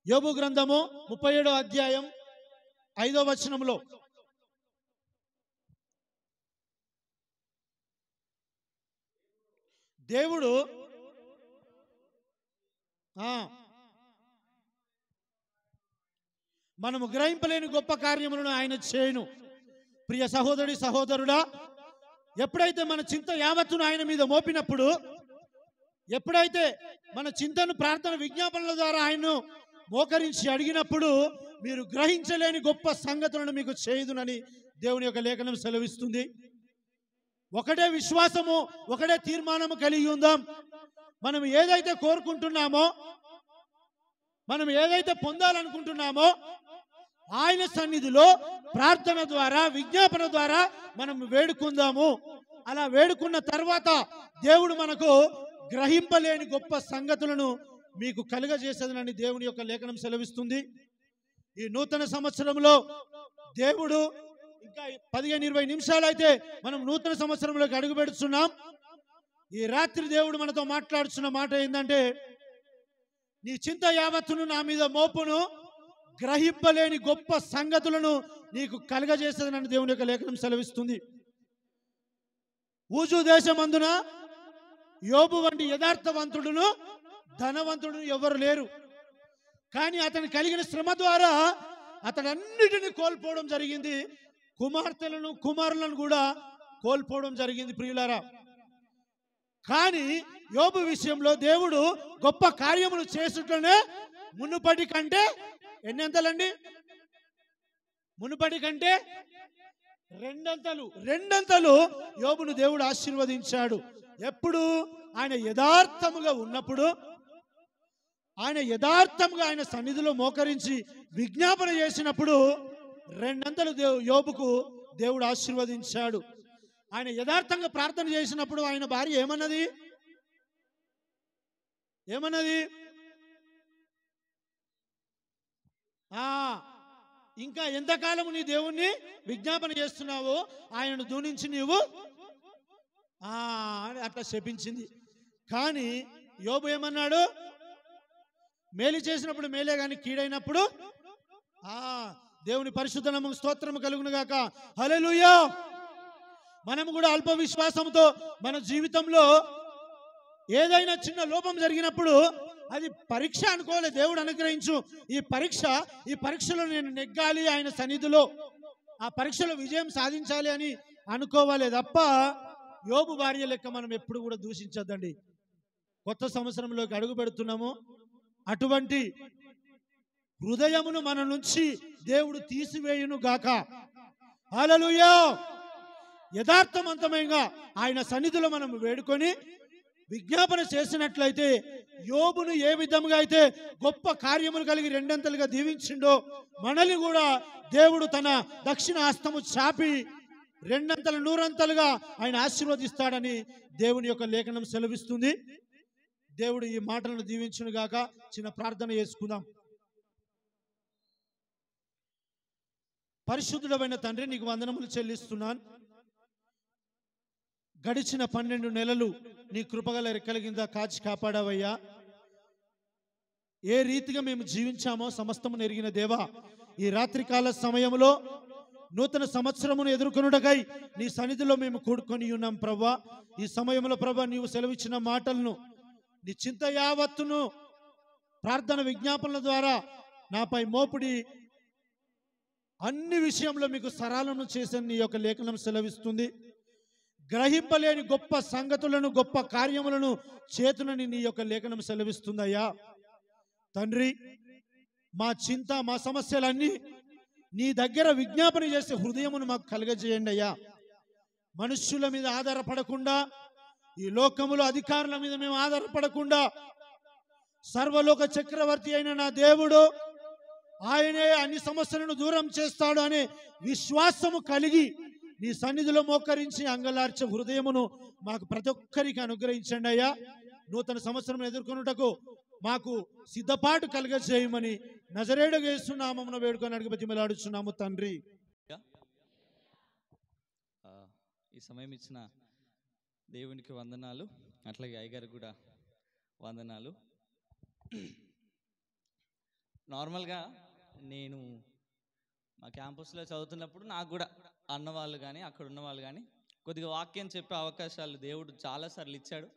Speaker 12: యోబు గ్రంథము 37వ అధ్యాయం 5వ వచనంలో, దేవుడు మనము గ్రహింపలేని గొప్ప కార్యములను ఆయన చేయును. ప్రియ సహోదరి సహోదరుడా, ఎప్పుడైతే మన చింత యావత్తును ఆయన మీద మోపినప్పుడు, ఎప్పుడైతే మన చింతను ప్రార్థన విజ్ఞాపనల ద్వారా ఆయన్ను మోకరించి అడిగినప్పుడు, మీరు గ్రహించలేని గొప్ప సంగతులను మీకు చేయుదునని దేవుని యొక్క లేఖనం సెలవిస్తుంది. ఒకటే విశ్వాసము, ఒకటే తీర్మానము కలిగి ఉందాం. మనం ఏదైతే కోరుకుంటున్నామో, మనం ఏదైతే పొందాలనుకుంటున్నామో ఆయన సన్నిధిలో ప్రార్థన ద్వారా విజ్ఞాపన ద్వారా మనం వేడుకుందాము. అలా వేడుకున్న తర్వాత దేవుడు మనకు గ్రహింపలేని గొప్ప సంగతులను మీకు కలుగజేసేదనని దేవుని యొక్క లేఖనం సెలవిస్తుంది. ఈ నూతన సంవత్సరంలో దేవుడు ఇంకా 15-20 నిమిషాలు అయితే మనం నూతన సంవత్సరంలోకి అడుగు పెడుతున్నాం. ఈ రాత్రి దేవుడు మనతో మాట్లాడుతున్న మాట ఏంటంటే, నీ చింత యావత్తును నా మీద మోపును, గ్రహింపలేని గొప్ప సంగతులను నీకు కలగజేసేదనని దేవుని యొక్క లేఖనం సెలవిస్తుంది. ఊజు దేశమందున యోబు వంటి యథార్థవంతుడును ధనవంతుడును ఎవరు లేరు. కానీ అతను కలిగిన శ్రమ ద్వారా అతడన్నిటిని కోల్పోవడం జరిగింది. కుమార్తెలను కుమారులను కూడా కోల్పోవడం జరిగింది ప్రియులారా. కానీ యోబు విషయంలో దేవుడు గొప్ప కార్యములు చేసుటనే మునుపటి కంటే ఎన్నంతలండి? మునుపటి కంటే రెండంతలు యోబును దేవుడు ఆశీర్వదించాడు. ఎప్పుడు? ఆయన యథార్థముగా ఉన్నప్పుడు, ఆయన యథార్థముగా ఆయన సన్నిధిలో మోకరించి విజ్ఞాపన చేసినప్పుడు రెండంతలు యోబుకు దేవుడు ఆశీర్వదించాడు. ఆయన యథార్థంగా ప్రార్థన చేసినప్పుడు ఆయన భార్య ఏమన్నది? ఇంకా ఎంతకాలము నీ దేవుణ్ణి విజ్ఞాపన చేస్తున్నావో ఆయనను దూనించి నీవు అట్లా శపించింది. కానీ యోబు ఏమన్నాడు? మేలు చేసినప్పుడు మేలే కానీ కీడైనప్పుడు దేవుని పరిశుద్ధ నామముకు స్తోత్రము కలుగును గాక. హల్లెలూయా. మనం కూడా అల్ప విశ్వాసంతో మన జీవితంలో ఏదైనా చిన్న లోపం జరిగినప్పుడు అది పరీక్ష అనుకోలే, దేవుడు అనుగ్రహించు ఈ పరీక్షలో నేను నెగ్గాలి, ఆయన సన్నిధిలో ఆ పరీక్షలో విజయం సాధించాలి అని అనుకోవాలి తప్ప యోబు భార్య లెక్క మనం ఎప్పుడు కూడా దూషించద్దండి. కొత్త సంవత్సరంలోకి అడుగు పెడుతున్నాము, అటువంటి హృదయమును మన నుంచి దేవుడు తీసివేయును గాక. హల్లెలూయా. యథార్థవంతమైన ఆయన సన్నిధిలో మనం వేడుకొని విజ్ఞాపన చేసినట్లయితే యోబును ఏ విధంగా అయితే గొప్ప కార్యములు కలిగి రెండంతలుగా దీవించిండో మనల్ని కూడా దేవుడు తన దక్షిణ హస్తము చాపి రెండంతలు నూరంతలుగా ఆయన ఆశీర్వదిస్తాడని దేవుని యొక్క లేఖనం సెలవిస్తుంది. దేవుడు ఈ మాటలను దీవించును గాక. చిన్న ప్రార్థన చేసుకుందాం. పరిశుద్ధుడమైన తండ్రి, నీకు వందనములు చెల్లిస్తున్నాను. గడిచిన 12 నెలలు నీ కృపగల రెక్కల కింద కాచి కాపాడావయ్యా. ఏ రీతిగా మేము జీవించామో సమస్తము నెరిగిన దేవా, ఈ రాత్రికాల సమయంలో నూతన సంవత్సరమును ఎదుర్కొనుటకై నీ సన్నిధిలో మేము కూడుకొని ఉన్నాం ప్రభా. ఈ సమయంలో ప్రభా నీవు సెలవిచ్చిన మాటలను నీ చింత యావత్తును ప్రార్థన విజ్ఞాపనల ద్వారా నాపై మోపుడి అన్ని విషయంలో మీకు సరళను చేసిన నీ యొక్క లేఖనం సెలవిస్తుంది. గ్రహింపలేని గొప్ప సంగతులను, గొప్ప కార్యములను చేతునని నీ యొక్క లేఖనం సెలవిస్తుందయ్యా. తండ్రి, మా చింత, మా సమస్యలన్నీ నీ దగ్గర విజ్ఞాపన చేసే హృదయమును మాకు కలుగజేయండి అయ్యా. మనుష్యుల మీద ఆధారపడకుండా, ఈ లోకములో అధికారుల మీద మేము ఆధారపడకుండా, సర్వలోక చక్రవర్తి అయిన నా దేవుడు ఆయనే అన్ని సమస్యలను దూరం చేస్తాడు అనే విశ్వాసము కలిగి నీ సన్నిధిలో మోకరించి అంగలార్చే హృదయమును మాకు ప్రతి ఒక్కరికి అనుగ్రహించండి అయ్యా. నూతన సంవత్సరం ఎదుర్కొనుటకు మాకు సిద్ధపాటు కలుగజేయమని నజరేయుడు యేసు నామమున వేడుకొని అడిగి బతిమలాడుచున్నాము తండ్రి.
Speaker 13: ఈ సమయం ఇచ్చిన దేవునికి వందనాలు, అట్లాగే అయ్యగారికి కూడా వందనాలు. నార్మల్గా నేను మా క్యాంపస్లో చదువుతున్నప్పుడు నాకు కూడా అన్నవాళ్ళు కానీ అక్కడ ఉన్న వాళ్ళు కానీ కొద్దిగా వాక్యం చెప్పే అవకాశాలు దేవుడు చాలాసార్లు ఇచ్చాడు.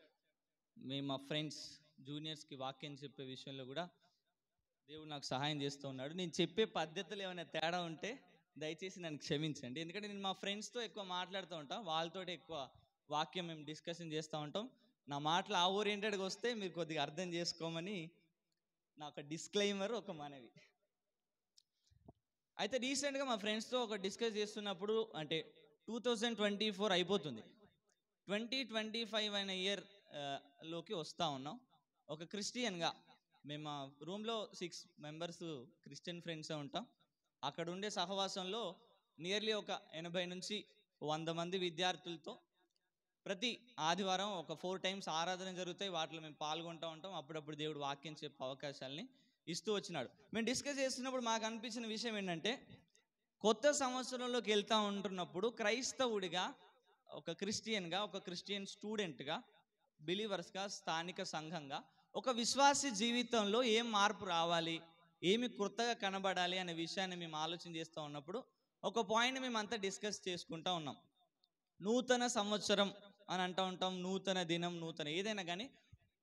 Speaker 13: మేము మా ఫ్రెండ్స్ జూనియర్స్కి వాక్యం చెప్పే విషయంలో కూడా దేవుడు నాకు సహాయం చేస్తూ ఉన్నాడు. నేను చెప్పే పద్ధతులు ఏమైనా తేడా ఉంటే దయచేసి నన్ను క్షమించండి. ఎందుకంటే నేను మా ఫ్రెండ్స్తో ఎక్కువ మాట్లాడుతూ ఉంటాం, వాళ్ళతో ఎక్కువ వాక్యం మేము డిస్కషన్ చేస్తూ ఉంటాం. నా మాటలు ఆ ఓరియంటెడ్గా వస్తే మీరు కొద్దిగా అర్థం చేసుకోమని నా ఒక డిస్క్లైమర్, ఒక మనవి. అయితే రీసెంట్గా మా ఫ్రెండ్స్తో ఒక డిస్కస్ చేస్తున్నప్పుడు, అంటే 2024 అయిపోతుంది, 2025 అయిన ఇయర్ లోకి వస్తూ ఉన్నాం. ఒక క్రిస్టియన్గా మేము మా రూమ్లో 6 మెంబర్స్ క్రిస్టియన్ ఫ్రెండ్సే ఉంటాం. అక్కడ ఉండే సహవాసంలో నియర్లీ ఒక 80 నుంచి 100 మంది విద్యార్థులతో ప్రతి ఆదివారం ఒక 4 టైమ్స్ ఆరాధన జరుగుతాయి. వాటిలో మేము పాల్గొంటూ ఉంటాం. అప్పుడప్పుడు దేవుడు వాక్యం చెప్పే అవకాశాలని ఇస్తూ వచ్చినాడు. మేము డిస్కస్ చేస్తున్నప్పుడు మాకు అనిపించిన విషయం ఏంటంటే, కొత్త సంవత్సరంలోకి వెళ్తూ ఉంటున్నప్పుడు క్రైస్తవుడిగా, ఒక క్రిస్టియన్గా, ఒక క్రిస్టియన్ స్టూడెంట్గా, బిలీవర్స్గా, స్థానిక సంఘంగా, ఒక విశ్వాసి జీవితంలో ఏం మార్పు రావాలి, ఏమి కొత్తగా కనబడాలి అనే విషయాన్ని మేము ఆలోచన చేస్తూ ఉన్నప్పుడు ఒక పాయింట్ మేమంతా డిస్కస్ చేసుకుంటూ ఉన్నాం. నూతన సంవత్సరం అని అంటూ ఉంటాం, నూతన దినం, నూతన ఏదైనా కానీ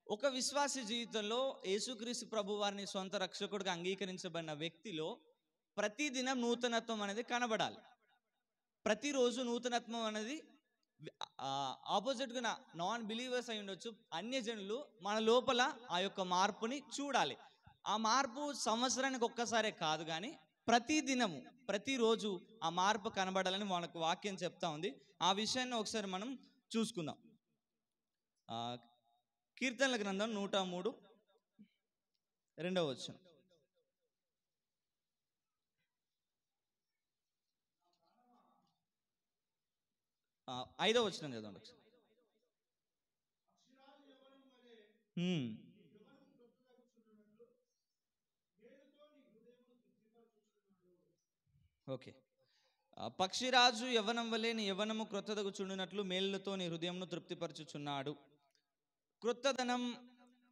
Speaker 13: ఒక విశ్వాసి జీవితంలో యేసుక్రీస్తు ప్రభు వారిని సొంత రక్షకుడిగా అంగీకరించబడిన వ్యక్తిలో ప్రతిదినం నూతనత్వం అనేది కనబడాలి. ప్రతిరోజు నూతనత్వం అనేది ఆపోజిట్గా నాన్ బిలీవర్స్ అయి ఉండొచ్చు, అన్యజనులు మన లోపల ఆ యొక్క మార్పుని చూడాలి. ఆ మార్పు సంవత్సరానికి ఒక్కసారే కాదు కానీ ప్రతిదినము, ప్రతిరోజు ఆ మార్పు కనబడాలని మనకు వాక్యం చెప్తా ఉంది. ఆ విషయాన్ని ఒకసారి మనం చూసుకుందాం. కీర్తనల గ్రంథం 103 2వ వచనం. ఆ, 5వ వచనం చదవండి ఒకసారి. ఓకే. పక్షిరాజు యవ్వనం వలె నీ యవ్వనము క్రొత్తదగుచుండునట్లు మేలులతో నీ హృదయంను తృప్తిపరచుచున్నాడు. క్రొత్తదనం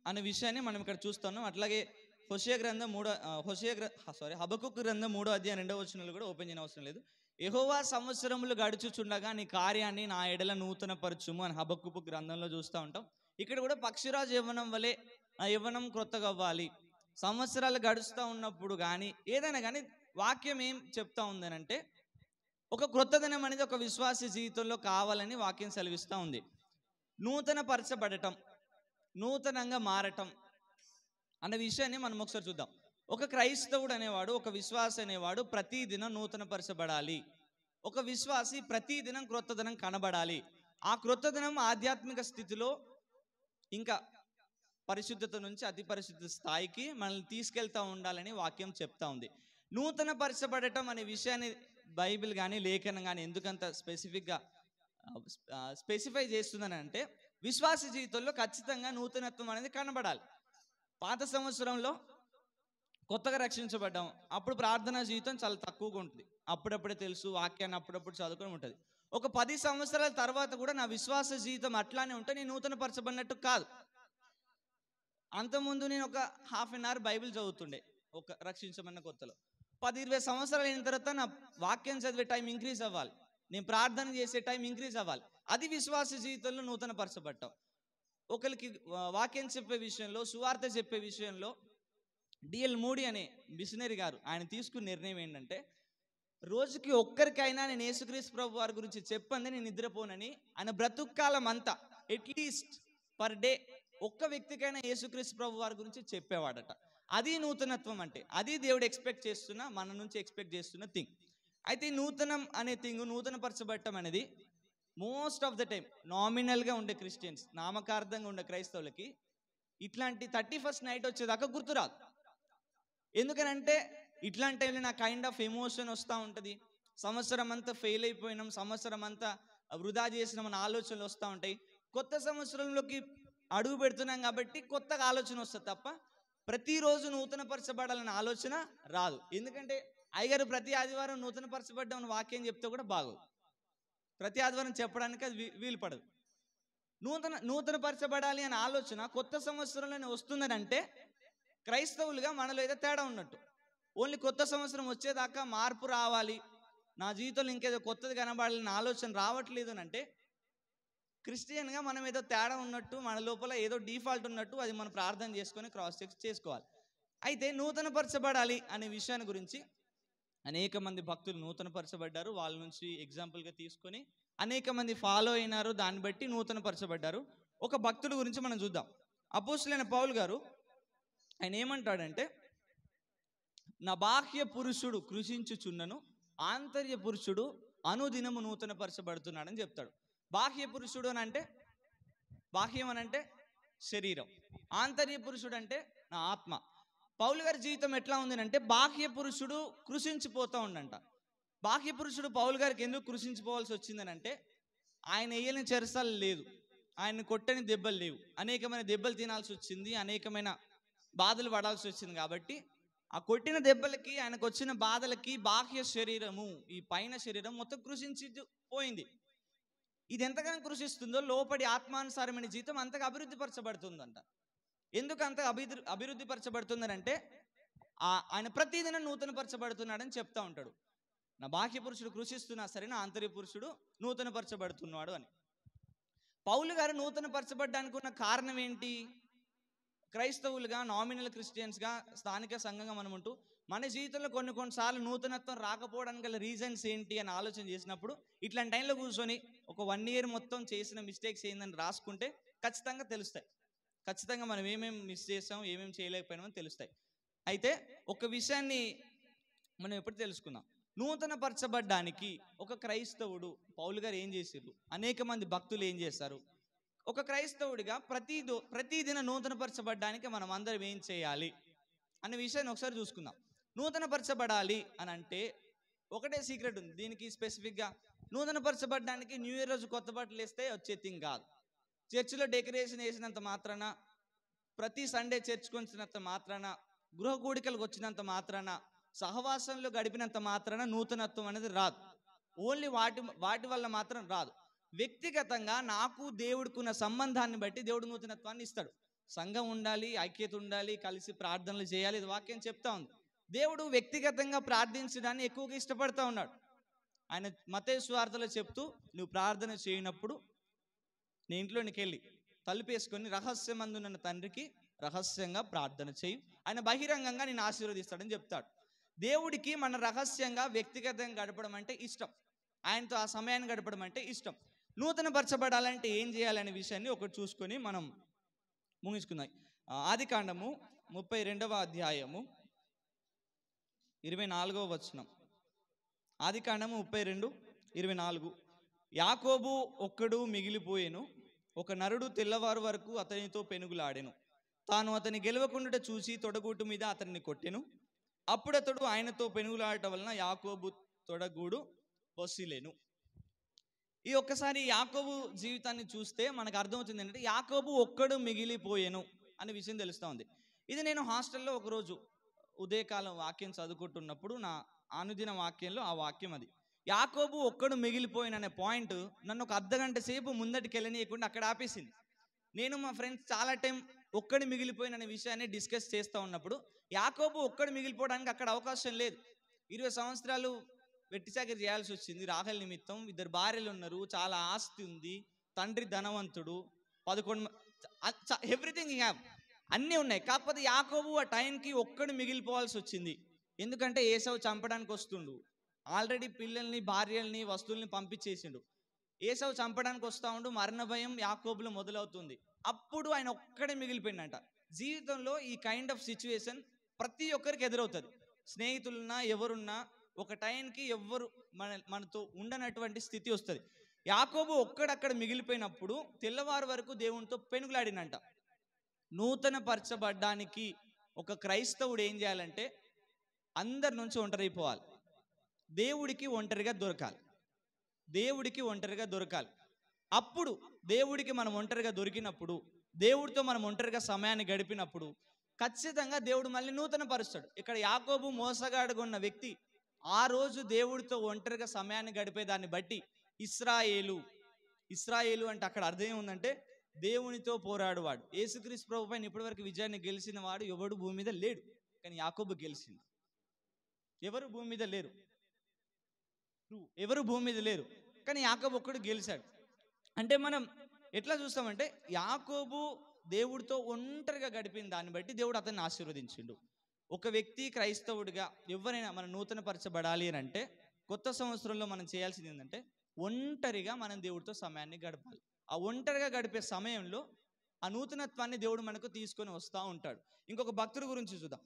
Speaker 13: అనే విషయాన్ని మనం ఇక్కడ చూస్తున్నాం. అట్లాగే హబక్కుకు గ్రంథం 3వ అధ్యాయం 2వ వచనంలో కూడా ఓపెన్ చేయని అవసరం లేదు. యెహోవా సంవత్సరములు గడుచుచుండగా నీ కార్యాన్ని నా ఎడల నూతన పరచుము అని హబక్కుకు గ్రంథంలో చూస్తూ ఉంటాం. ఇక్కడ కూడా పక్షిరాజు యవ్వనం వలె నా యవ్వనం క్రొత్తగా అవ్వాలి. సంవత్సరాలు గడుస్తూ ఉన్నప్పుడు కానీ ఏదైనా కానీ వాక్యం ఏం చెప్తా ఉందనంటే ఒక క్రొత్తదనం అనేది ఒక విశ్వాస జీవితంలో కావాలని వాక్యం సెలవిస్తూ ఉంది. నూతన పరచబడటం, నూతనంగా మారటం అనే విషయాన్ని మనం ఒకసారి చూద్దాం. ఒక క్రైస్తవుడు అనేవాడు, ఒక విశ్వాస అనేవాడు ప్రతిదినం నూతన పరచబడాలి. ఒక విశ్వాసి ప్రతిదినం క్రొత్తదనం కనబడాలి. ఆ క్రొత్తదనం ఆధ్యాత్మిక స్థితిలో ఇంకా పరిశుద్ధత నుంచి అతి పరిశుద్ధ స్థాయికి మనల్ని తీసుకెళ్తా ఉండాలని వాక్యం చెప్తా ఉంది. నూతన పరచబడటం అనే విషయాన్ని బైబిల్ కానీ లేఖనం కానీ ఎందుకంత స్పెసిఫై చేస్తుందని అంటే విశ్వాస జీవితంలో ఖచ్చితంగా నూతనత్వం అనేది కనబడాలి. పాత సంవత్సరంలో కొత్తగా రక్షించబడ్డాం, అప్పుడు ప్రార్థనా జీవితం చాలా తక్కువగా ఉంటుంది. అప్పుడప్పుడే తెలుసు, వాక్యాన్ని అప్పుడప్పుడు చదువుకొని ఉంటుంది. ఒక 10 సంవత్సరాల తర్వాత కూడా నా విశ్వాస జీవితం అట్లానే ఉంటే నేను నూతన పరచబడినట్టు కాదు. అంతకుముందు నేను ఒక హాఫ్ అన్ అవర్ బైబిల్ చదువుతుండే ఒక రక్షించబడిన కొత్తలో. 10-20 సంవత్సరాలు అయిన తర్వాత నా వాక్యం చదివే టైం ఇంక్రీజ్ అవ్వాలి, నేను ప్రార్థన చేసే టైం ఇంక్రీజ్ అవ్వాలి. అది విశ్వాస జీవితంలో నూతన పరచబడటం. ఒకరికి వాక్యం చెప్పే విషయంలో, సువార్త చెప్పే విషయంలో డిఎల్ మూడీ అనే మిషనరీ గారు ఆయన తీసుకున్న నిర్ణయం ఏంటంటే రోజుకి ఒక్కరికైనా నేను యేసుక్రీస్తు ప్రభు వారి గురించి చెప్పండి నేను నిద్రపోనని ఆయన బ్రతుక్కాలం అంతా అట్లీస్ట్ పర్ డే ఒక్క వ్యక్తికైనా యేసుక్రీస్తు ప్రభు వారి గురించి చెప్పేవాడట. అది నూతనత్వం అంటే, అది దేవుడు ఎక్స్పెక్ట్ చేస్తున్న, మన నుంచి ఎక్స్పెక్ట్ చేస్తున్న థింగ్. అయితే నూతనం అనే థింగ్, నూతన పరచబడటం అనేది మోస్ట్ ఆఫ్ ద టైం నామినల్గా ఉండే క్రిస్టియన్స్, నామకార్థంగా ఉండే క్రైస్తవులకి ఇట్లాంటి 31st నైట్ వచ్చేదాకా గుర్తురాదు. ఎందుకనంటే ఇట్లాంటి టైంలో నాకు కైండ్ ఆఫ్ ఎమోషన్ వస్తూ ఉంటుంది. సంవత్సరం అంతా ఫెయిల్ అయిపోయినాం, సంవత్సరం అంతా వృధా చేసినాం అన్న ఆలోచనలు వస్తూ ఉంటాయి. కొత్త సంవత్సరంలోకి అడుగు పెడుతున్నాం కాబట్టి కొత్తగా ఆలోచన వస్తుంది తప్ప ప్రతిరోజు నూతన పరచబడాలన్న ఆలోచన రాదు. ఎందుకంటే అయ్యగారు ప్రతి ఆదివారం నూతన పరచబడ్డం వాక్యం చెప్తే కూడా బాగోదు, ప్రతి ఆదివారం చెప్పడానికి అది వీలు పడదు. నూతన పరచబడాలి అనే ఆలోచన కొత్త సంవత్సరంలోనే వస్తుందని అంటే క్రైస్తవులుగా మనలో ఏదో తేడా ఉన్నట్టు. ఓన్లీ కొత్త సంవత్సరం వచ్చేదాకా మార్పు రావాలి, నా జీవితంలో ఇంకేదో కొత్తది కనబడాలని ఆలోచన రావట్లేదు అని అంటే క్రిస్టియన్గా మనం ఏదో తేడా ఉన్నట్టు, మన లోపల ఏదో డిఫాల్ట్ ఉన్నట్టు అది మనం ప్రార్థన చేసుకొని క్రాస్ చెక్ చేసుకోవాలి. అయితే నూతన పరచబడాలి అనే విషయాన్ని గురించి అనేక మంది భక్తులు నూతన పరచబడ్డారు. వాళ్ళ నుంచి ఎగ్జాంపుల్గా తీసుకొని అనేక మంది ఫాలో అయినారు, దాన్ని బట్టి నూతన పరచబడ్డారు. ఒక భక్తుడి గురించి మనం చూద్దాం. అపోస్తులైన పౌలు గారు ఆయన ఏమంటాడంటే, నా బాహ్య పురుషుడు కృషించుచున్నను, ఆంతర్య పురుషుడు అనుదినము నూతన పరచబడుతున్నాడని చెప్తాడు. బాహ్య పురుషుడు అని అంటే, బాహ్యం అని అంటే శరీరం, ఆంతర్య పురుషుడు అంటే నా ఆత్మ. పౌలు గారి జీవితం ఎట్లా ఉంది అంటే బాహ్య పురుషుడు కృషించిపోతూ ఉండంట. బాహ్య పురుషుడు పౌలు గారికి ఎందుకు కృషించిపోవాల్సి వచ్చిందని అంటే ఆయన వేయని చెరసాలు లేదు, ఆయన కొట్టని దెబ్బలు లేవు, అనేకమైన దెబ్బలు తినాల్సి వచ్చింది, అనేకమైన బాధలు పడాల్సి వచ్చింది. కాబట్టి ఆ కొట్టిన దెబ్బలకి, ఆయనకు వచ్చిన బాధలకి బాహ్య శరీరము, ఈ పైన శరీరం మొత్తం కృషించి పోయింది. ఇది ఎంతగానో కృషిస్తుందో లోపడి ఆత్మానుసారమైన జీవితం అంతగా అభివృద్ధి పరచబడుతుందంట. ఎందుకు అంత అభివృద్ధి పరచబడుతుందని అంటే ఆయన ప్రతిదినం నూతన పరచబడుతున్నాడని చెప్తా ఉంటాడు. నా బాహ్య పురుషుడు కృషిస్తున్నా సరే నా ఆంతర్య పురుషుడు నూతన పరచబడుతున్నాడు అని. పౌలు గారు నూతన పరచబడ్డానికి ఉన్న కారణం ఏంటి? క్రైస్తవులుగా, నామినల్ క్రిస్టియన్స్గా, స్థానిక సంఘంగా మనం ఉంటూ మన జీవితంలో కొన్నిసార్లు నూతనత్వం రాకపోవడానికి గల రీజన్స్ ఏంటి అని ఆలోచన చేసినప్పుడు ఇట్లాంటి టైంలో కూర్చొని ఒక 1 year మొత్తం చేసిన మిస్టేక్స్ ఏందని రాసుకుంటే ఖచ్చితంగా తెలుస్తాయి. ఖచ్చితంగా మనం ఏమేమి మిస్ చేసాం, ఏమేమి చేయలేకపోయినామని తెలుస్తాయి. అయితే ఒక విషయాన్ని మనం ఎప్పుడు తెలుసుకుందాం. నూతన పరచబడ్డానికి ఒక క్రైస్తవుడు, పౌలు గారు ఏం చేశారు, అనేక మంది భక్తులు ఏం చేశారు, ఒక క్రైస్తవుడిగా ప్రతిదిన నూతనపరచబడ్డానికి మనం అందరం ఏం చేయాలి అనే విషయాన్ని ఒకసారి చూసుకుందాం. నూతనపరచబడాలి అని అంటే ఒకటే సీక్రెట్ ఉంది దీనికి స్పెసిఫిక్గా. నూతనపరచబడడానికి న్యూ ఇయర్ రోజు కొత్త బట్టలు వేస్తే వచ్చే థింగ్ కాదు. చర్చిలో డెకరేషన్ వేసినంత మాత్రాన, ప్రతి సండే చర్చ్కి వచ్చినంత మాత్రాన, గృహ కూడికలకు వచ్చినంత మాత్రాన, సహవాసంలో గడిపినంత మాత్రాన నూతనత్వం అనేది రాదు. ఓన్లీ వాటి వల్ల మాత్రం రాదు. వ్యక్తిగతంగా నాకు దేవుడికున్న సంబంధాన్ని బట్టి దేవుడు నూతనత్వాన్ని ఇస్తాడు. సంఘం ఉండాలి, ఐక్యత ఉండాలి, కలిసి ప్రార్థనలు చేయాలి, ఇది వాక్యం చెప్తా ఉంది. దేవుడు వ్యక్తిగతంగా ప్రార్థించడాన్ని ఎక్కువగా ఇష్టపడతా ఉన్నాడు. ఆయన మత్తయి సువార్తలో చెప్తూ, నువ్వు ప్రార్థన చేయనప్పుడు నీ ఇంట్లోనికి వెళ్ళి తలుపేసుకొని రహస్యమందున్న తండ్రికి రహస్యంగా ప్రార్థన చేయి, ఆయన బహిరంగంగా నేను ఆశీర్వదిస్తాడని చెప్తాడు. దేవుడికి మన రహస్యంగా వ్యక్తిగతంగా గడపడం అంటే ఇష్టం, ఆయనతో ఆ సమయాన్ని గడపడం అంటే ఇష్టం. నూతనపరచబడాలంటే ఏం చేయాలనే విషయాన్ని ఒకటి చూసుకొని మనం ముగించుకుందాం. ఆదికాండము 32వ అధ్యాయము 24వ వచనం. ఆదికాండము 32:24. యాకోబు ఒక్కడు మిగిలిపోయెను, ఒక నరుడు తెల్లవారు వరకు అతనితో పెనుగులాడెను. తాను అతని గెలవకుండుట చూసి తొడగూటు మీద అతన్ని కొట్టెను. అప్పుడతడు ఆయనతో పెనుగులాడటం వలన యాకోబు తొడగూడు పొసిలేను. ఈ ఒక్కసారి యాకోబు జీవితాన్ని చూస్తే మనకు అర్థమవుతుంది ఏంటంటే యాకోబు ఒక్కడు మిగిలిపోయెను అనే విషయం తెలుస్తూ ఉంది. ఇది నేను హాస్టల్లో ఒకరోజు ఉదయకాలం వాక్యం చదువుకుంటున్నప్పుడు నా అనుదిన వాక్యంలో ఆ వాక్యం అది. యాకోబు ఒక్కడు మిగిలిపోయిన అనే పాయింట్ నన్ను ఒక అర్ధగంట సేపు ముందటికి వెళ్ళనీయకుండా అక్కడ ఆపేసింది. నేను మా ఫ్రెండ్స్ చాలా టైం ఒక్కడు మిగిలిపోయిన అనే విషయాన్ని డిస్కస్ చేస్తూ ఉన్నప్పుడు యాకోబు ఒక్కడు మిగిలిపోవడానికి అక్కడ అవకాశం లేదు. 20 సంవత్సరాలు వెట్టి చాకిరి చేయాల్సి వచ్చింది రాహేల్ నిమిత్తం. 2 భార్యలు ఉన్నారు, చాలా ఆస్తి ఉంది, తండ్రి ధనవంతుడు, 11 ఎవ్రీథింగ్ హ్యావ్, అన్నీ ఉన్నాయి. కాకపోతే యాకోబు ఆ టైంకి ఒక్కడు మిగిలిపోవాల్సి వచ్చింది. ఎందుకంటే ఏసావు చంపడానికి వస్తుండు, ఆల్రెడీ పిల్లల్ని, భార్యల్ని, వస్తువుల్ని పంపించేసిండు. ఏసావు చంపడానికి వస్తూ ఉండు, మరణ భయం యాకోబులో మొదలవుతుంది. అప్పుడు ఆయన ఒక్కడే మిగిలిపోయిందంట. జీవితంలో ఈ కైండ్ ఆఫ్ సిచ్యువేషన్ ప్రతి ఒక్కరికి ఎదురవుతుంది. స్నేహితులున్నా ఎవరున్నా ఒక టైంకి ఎవ్వరు మనతో ఉండనటువంటి స్థితి వస్తుంది. యాకోబు ఒక్కడక్కడ మిగిలిపోయినప్పుడు తెల్లవారు వరకు దేవునితో పెనుగులాడినంట. నూతన పరచబడ్డానికి ఒక క్రైస్తవుడు ఏం చేయాలంటే అందరి నుంచి ఒంటరైపోవాలి, దేవుడికి ఒంటరిగా దొరకాలి, దేవుడికి ఒంటరిగా దొరకాలి. అప్పుడు దేవుడికి మనం ఒంటరిగా దొరికినప్పుడు, దేవుడితో మనం ఒంటరిగా సమయాన్ని గడిపినప్పుడు ఖచ్చితంగా దేవుడు మళ్ళీ నూతన పరుస్తాడు. ఇక్కడ యాకోబు మోసగాడుగా ఉన్న వ్యక్తి ఆ రోజు దేవుడితో ఒంటరిగా సమయాన్ని గడిపేదాన్ని బట్టి ఇస్రాయేలు అంటే అక్కడ అర్థం ఏముందంటే దేవునితో పోరాడువాడు. యేసుక్రీస్తు ప్రభు పైన ఇప్పటివరకు విజయాన్ని గెలిచిన వాడు ఎవడు భూమి మీద లేడు, కానీ యాకోబు గెలిచింది. ఎవరు భూమి మీద లేరు, కానీ యాకోబు ఒక్కడు గెలిచాడు. అంటే మనం ఎట్లా చూస్తామంటే యాకోబు దేవుడితో ఒంటరిగా గడిపిన దాన్ని బట్టి దేవుడు అతన్ని ఆశీర్వదించిండు. ఒక వ్యక్తి క్రైస్తవుడిగా ఎవరైనా మనం నూతన పరచబడాలి అని అంటే కొత్త సంవత్సరంలో మనం చేయాల్సింది ఏంటంటే ఒంటరిగా మనం దేవుడితో సమయాన్ని గడపాలి. ఆ ఒంటరిగా గడిపే సమయంలో ఆ నూతనత్వాన్ని దేవుడు మనకు తీసుకొని వస్తూ ఉంటాడు. ఇంకొక భక్తుడి గురించి చూద్దాం.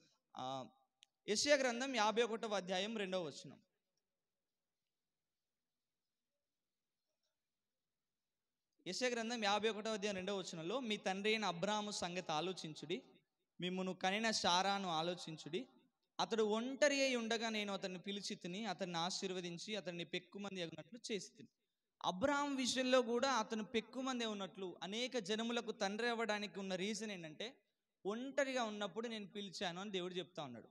Speaker 13: యెషయా గ్రంథం 51వ అధ్యాయం 2వ వచనం. యెషయా గ్రంథం 51వ అధ్యాయం 2వ వచనంలో, మీ తండ్రి అయిన అబ్రాహాము సంగతి ఆలోచించుడి, మిమ్మును కనిన శారాను ఆలోచించుడి. అతడు ఒంటరి అయి ఉండగా నేను అతన్ని పిలిచి తిని అతన్ని ఆశీర్వదించి అతన్ని పెక్కుమంది అగినట్లు చేసి తిని. అబ్రాహాం విషయంలో కూడా అతను పెక్కుమంది ఉన్నట్లు అనేక జనములకు తండ్రి అవ్వడానికి ఉన్న రీజన్ ఏంటంటే ఒంటరిగా ఉన్నప్పుడు నేను పిలిచాను అని దేవుడు చెప్తా ఉన్నాడు.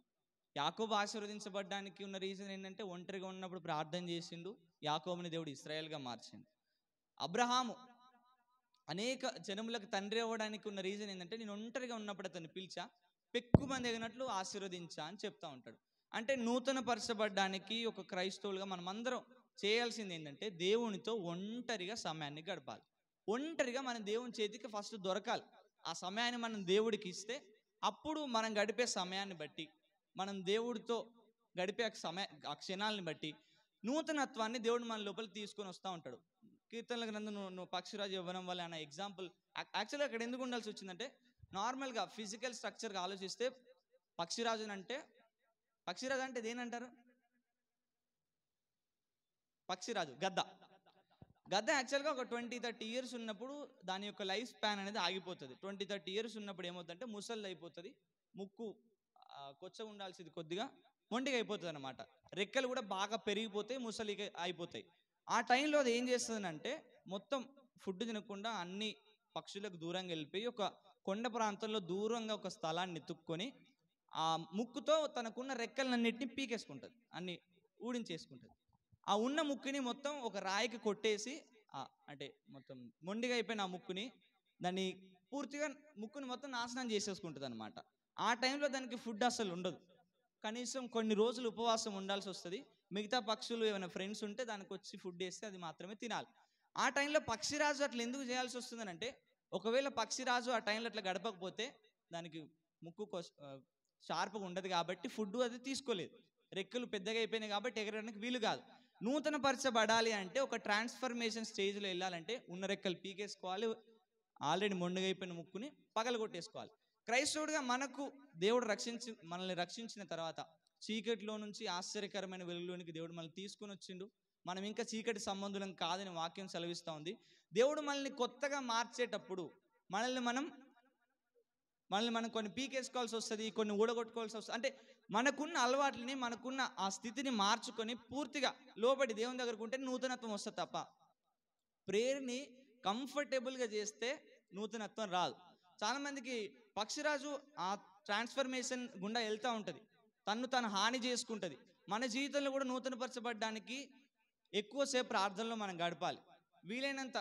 Speaker 13: యాకోబు ఆశీర్వదించబడ్డానికి ఉన్న రీజన్ ఏంటంటే ఒంటరిగా ఉన్నప్పుడు ప్రార్థన చేసిండు, యాకోబుని దేవుడు ఇశ్రాయేల్గా మార్చిండు. అబ్రహాము అనేక జనములకు తండ్రి అవ్వడానికి ఉన్న రీజన్ ఏంటంటే నేను ఒంటరిగా ఉన్నప్పుడు అతన్ని పిలిచా, పెక్కుమంది ఎగినట్లు ఆశీర్వదించా అని చెప్తా ఉంటాడు. అంటే నూతన పరచబడ్డానికి ఒక క్రైస్తవులుగా మనం అందరం చేయాల్సింది ఏంటంటే దేవునితో ఒంటరిగా సమయాన్ని గడపాలి. ఒంటరిగా మన దేవుని చేతికి ఫస్ట్ దొరకాలి. ఆ సమయాన్ని మనం దేవుడికి ఇస్తే అప్పుడు మనం గడిపే సమయాన్ని బట్టి, మనం దేవుడితో గడిపే ఆ క్షణాలని బట్టి నూతనత్వాన్ని దేవుడు మన లోపల తీసుకొని వస్తూ ఉంటాడు. కీర్తనల గ్రంథం నువ్వు పక్షిరాజు ఇవ్వడం వల్ల అనే ఎగ్జాంపుల్ యాక్చువల్గా అక్కడ ఎందుకు ఉండాల్సి వచ్చిందంటే నార్మల్గా ఫిజికల్ స్ట్రక్చర్గా ఆలోచిస్తే పక్షిరాజు అంటే దేనంటారు? పక్షిరాజు గద్ద. గద్ద యాక్చువల్గా ఒక 20-30 ఇయర్స్ ఉన్నప్పుడు దాని యొక్క లైఫ్ స్పాన్ అనేది ఆగిపోతుంది. 20-30 ఇయర్స్ ఉన్నప్పుడు ఏమవుతుందంటే ముసలి అయిపోతుంది, ముక్కు కొచ్చగా ఉండాల్సింది కొద్దిగా మొండిగా అయిపోతుంది అనమాట. రెక్కలు కూడా బాగా పెరిగిపోతాయి, ముసలిగా అయిపోతాయి. ఆ టైంలో అది ఏం చేస్తుందంటే మొత్తం ఫుడ్ తినకుండా అన్ని పక్షులకు దూరంగా వెళ్ళిపోయి ఒక కొండ ప్రాంతంలో దూరంగా ఒక స్థలాన్ని ఎత్తుక్కొని ఆ ముక్కుతో తనకున్న రెక్కలన్నింటినీ పీకేసుకుంటుంది, అన్ని ఊడించేసుకుంటుంది. ఆ ఉన్న ముక్కుని మొత్తం ఒక రాయికి కొట్టేసి అంటే మొత్తం మొండిగా అయిపోయిన ఆ ముక్కుని దాన్ని పూర్తిగా ముక్కుని మొత్తం నాశనం చేసేసుకుంటుంది అనమాట. ఆ టైంలో దానికి ఫుడ్ అసలు ఉండదు, కనీసం కొన్ని రోజులు ఉపవాసం ఉండాల్సి వస్తుంది. మిగతా పక్షులు ఏమైనా ఫ్రెండ్స్ ఉంటే దానికి వచ్చి ఫుడ్ వేస్తే అది మాత్రమే తినాలి. ఆ టైంలో పక్షిరాజు అట్లా ఎందుకు చేయాల్సి వస్తుందని అంటే, ఒకవేళ పక్షిరాజు ఆ టైంలో అట్లా గడపకపోతే దానికి ముక్కు షార్ప్గా ఉండదు కాబట్టి ఫుడ్ అది తీసుకోలేదు, రెక్కలు పెద్దగా అయిపోయినాయి కాబట్టి ఎగరడానికి వీలు కాదు. నూతన పరచబడాలి అంటే ఒక ట్రాన్స్ఫర్మేషన్ స్టేజ్లో వెళ్ళాలంటే ఉన్న రెక్కలు పీకేసుకోవాలి, ఆల్రెడీ మొండిగా అయిపోయిన ముక్కుని పగలగొట్టేసుకోవాలి. క్రైస్తవుడిగా మనకు దేవుడు మనల్ని రక్షించిన తర్వాత చీకటిలో నుంచి ఆశ్చర్యకరమైన వెలుగులోనికి దేవుడు మనల్ని తీసుకుని వచ్చిండు. మనం ఇంకా చీకటి సంబంధులం కాదని వాక్యం సెలవిస్తూ ఉంది. దేవుడు మనల్ని కొత్తగా మార్చేటప్పుడు మనల్ని మనం కొన్ని పీకేసుకోవాల్సి వస్తుంది, కొన్ని ఊడగొట్టుకోవాల్సి వస్తుంది. అంటే మనకున్న అలవాట్లని, మనకున్న ఆ స్థితిని మార్చుకొని పూర్తిగా లోబడి దేవుని దగ్గరకు ఉంటే నూతనత్వం వస్తుంది తప్ప ప్రేయర్ని కంఫర్టబుల్గా చేస్తే నూతనత్వం రాదు. చాలామందికి పక్షిరాజు ఆ ట్రాన్స్ఫర్మేషన్ గుండా వెళ్తూ ఉంటుంది, తను హాని చేసుకుంటుంది. మన జీవితంలో కూడా నూతనపరచబడడానికి ఎక్కువసేపు ప్రార్థనలో మనం గడపాలి. వీలైనంత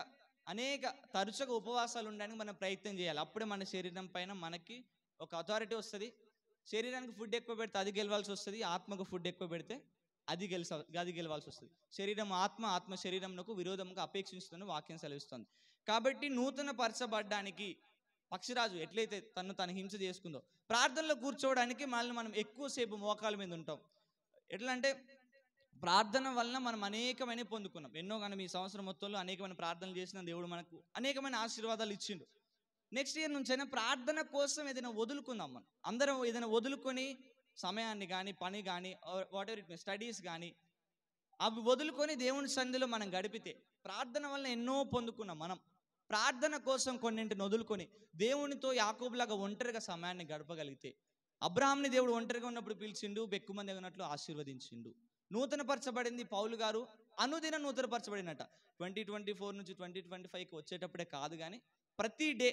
Speaker 13: తరచుగా ఉపవాసాలు ఉండడానికి మనం ప్రయత్నం చేయాలి. అప్పుడే మన శరీరం పైన మనకి ఒక అథారిటీ వస్తుంది. శరీరానికి ఫుడ్ ఎక్కువ పెడితే అది గెలవాల్సి వస్తుంది, ఆత్మకు ఫుడ్ ఎక్కువ పెడితే అది గెలవాల్సి వస్తుంది. శరీరం ఆత్మ శరీరంకు విరోధంగా అపేక్షిస్తుందని వాక్యం సెలవిస్తుంది. కాబట్టి నూతన పరచబడ్డానికి పక్షిరాజు ఎట్లయితే తను హింస చేసుకుందో, ప్రార్థనలో కూర్చోవడానికి మనం ఎక్కువసేపు మోకాల మీద ఉంటాం. ఎట్లా అంటే ప్రార్థన వలన మనం అనేకమైన పొందుకున్నాం. ఎన్నో కానీ ఈ సంవత్సరం మొత్తంలో అనేకమైన ప్రార్థనలు చేసిన దేవుడు మనకు అనేకమైన ఆశీర్వాదాలు ఇచ్చిండు. నెక్స్ట్ ఇయర్ నుంచి అయినా ప్రార్థన కోసం ఏదైనా వదులుకుందాం. మనం అందరం ఏదైనా వదులుకొని సమయాన్ని కానీ, పని కానీ, what ever it may, studies కానీ, అవి వదులుకొని దేవుని సన్నిధిలో మనం గడిపితే ప్రార్థన వలన ఎన్నో పొందుకున్నాం. మనం ప్రార్థన కోసం కొన్నింటిని వదులుకొని దేవునితో యాకోబులాగా ఒంటరిగా సమయాన్ని గడపగలిగితే, అబ్రహాంని దేవుడు ఒంటరిగా ఉన్నప్పుడు పిలిచిండు, బెక్కుమంది ఉన్నట్లు ఆశీర్వదించిండు. నూతనపరచబడింది పౌలు గారు అనుదిన నూతనపరచబడినట్ట. 2024 నుంచి 2025కి వచ్చేటప్పుడే కాదు కానీ ప్రతి day,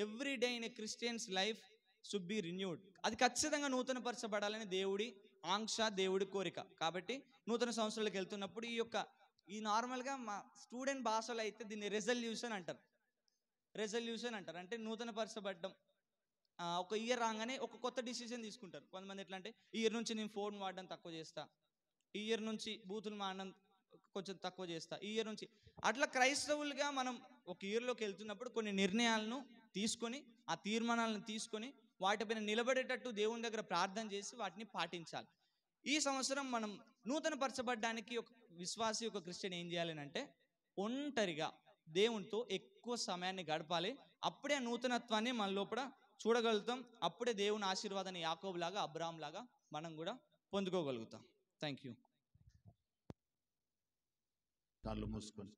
Speaker 13: every day in a Christians life should be renewed. అది ఖచ్చితంగా నూతనపరచబడాలని దేవుడి ఆంక్ష, దేవుడి కోరిక. కాబట్టి నూతన సంవత్సరాలకు వెళ్తున్నప్పుడు ఈ నార్మల్గా మా స్టూడెంట్ భాషలో అయితే దీన్ని రెజల్యూషన్ అంటారు. అంటే నూతనపరచబడ్డం. ఒక ఇయర్ రాగానే ఒక కొత్త డిసిజన్ తీసుకుంటారు. కొంతమంది ఎట్లా అంటే, ఈ ఇయర్ నుంచి నేను ఫోన్ వాడడం తక్కువ చేస్తా, ఈ ఇయర్ నుంచి బూతులు మాడడం కొంచెం తక్కువ చేస్తా, ఈ ఇయర్ నుంచి అట్లా. క్రైస్తవులుగా మనం ఒక ఇయర్లోకి వెళ్తున్నప్పుడు కొన్ని నిర్ణయాలను తీసుకొని, ఆ తీర్మానాలను తీసుకొని వాటిపైన నిలబడేటట్టు దేవుని దగ్గర ప్రార్థన చేసి వాటిని పాటించాలి. ఈ సంవత్సరం మనం నూతనపరచబడ్డానికి ఒక విశ్వాసి, ఒక క్రిస్టియన్ ఏం చేయాలి అంటే ఒంటరిగా దేవునితో ఎక్కువ సమయాన్ని గడపాలి. అప్పుడే నూతనత్వాన్ని మన లోపల చూడగలుగుతాం. అప్పుడే దేవుని ఆశీర్వాదాన్ని యాకోబులాగా, అబ్రహాం లాగా మనం కూడా పొందుకోగలుగుతాం. Thank you.
Speaker 5: కాళ్ళు మూసుకొని,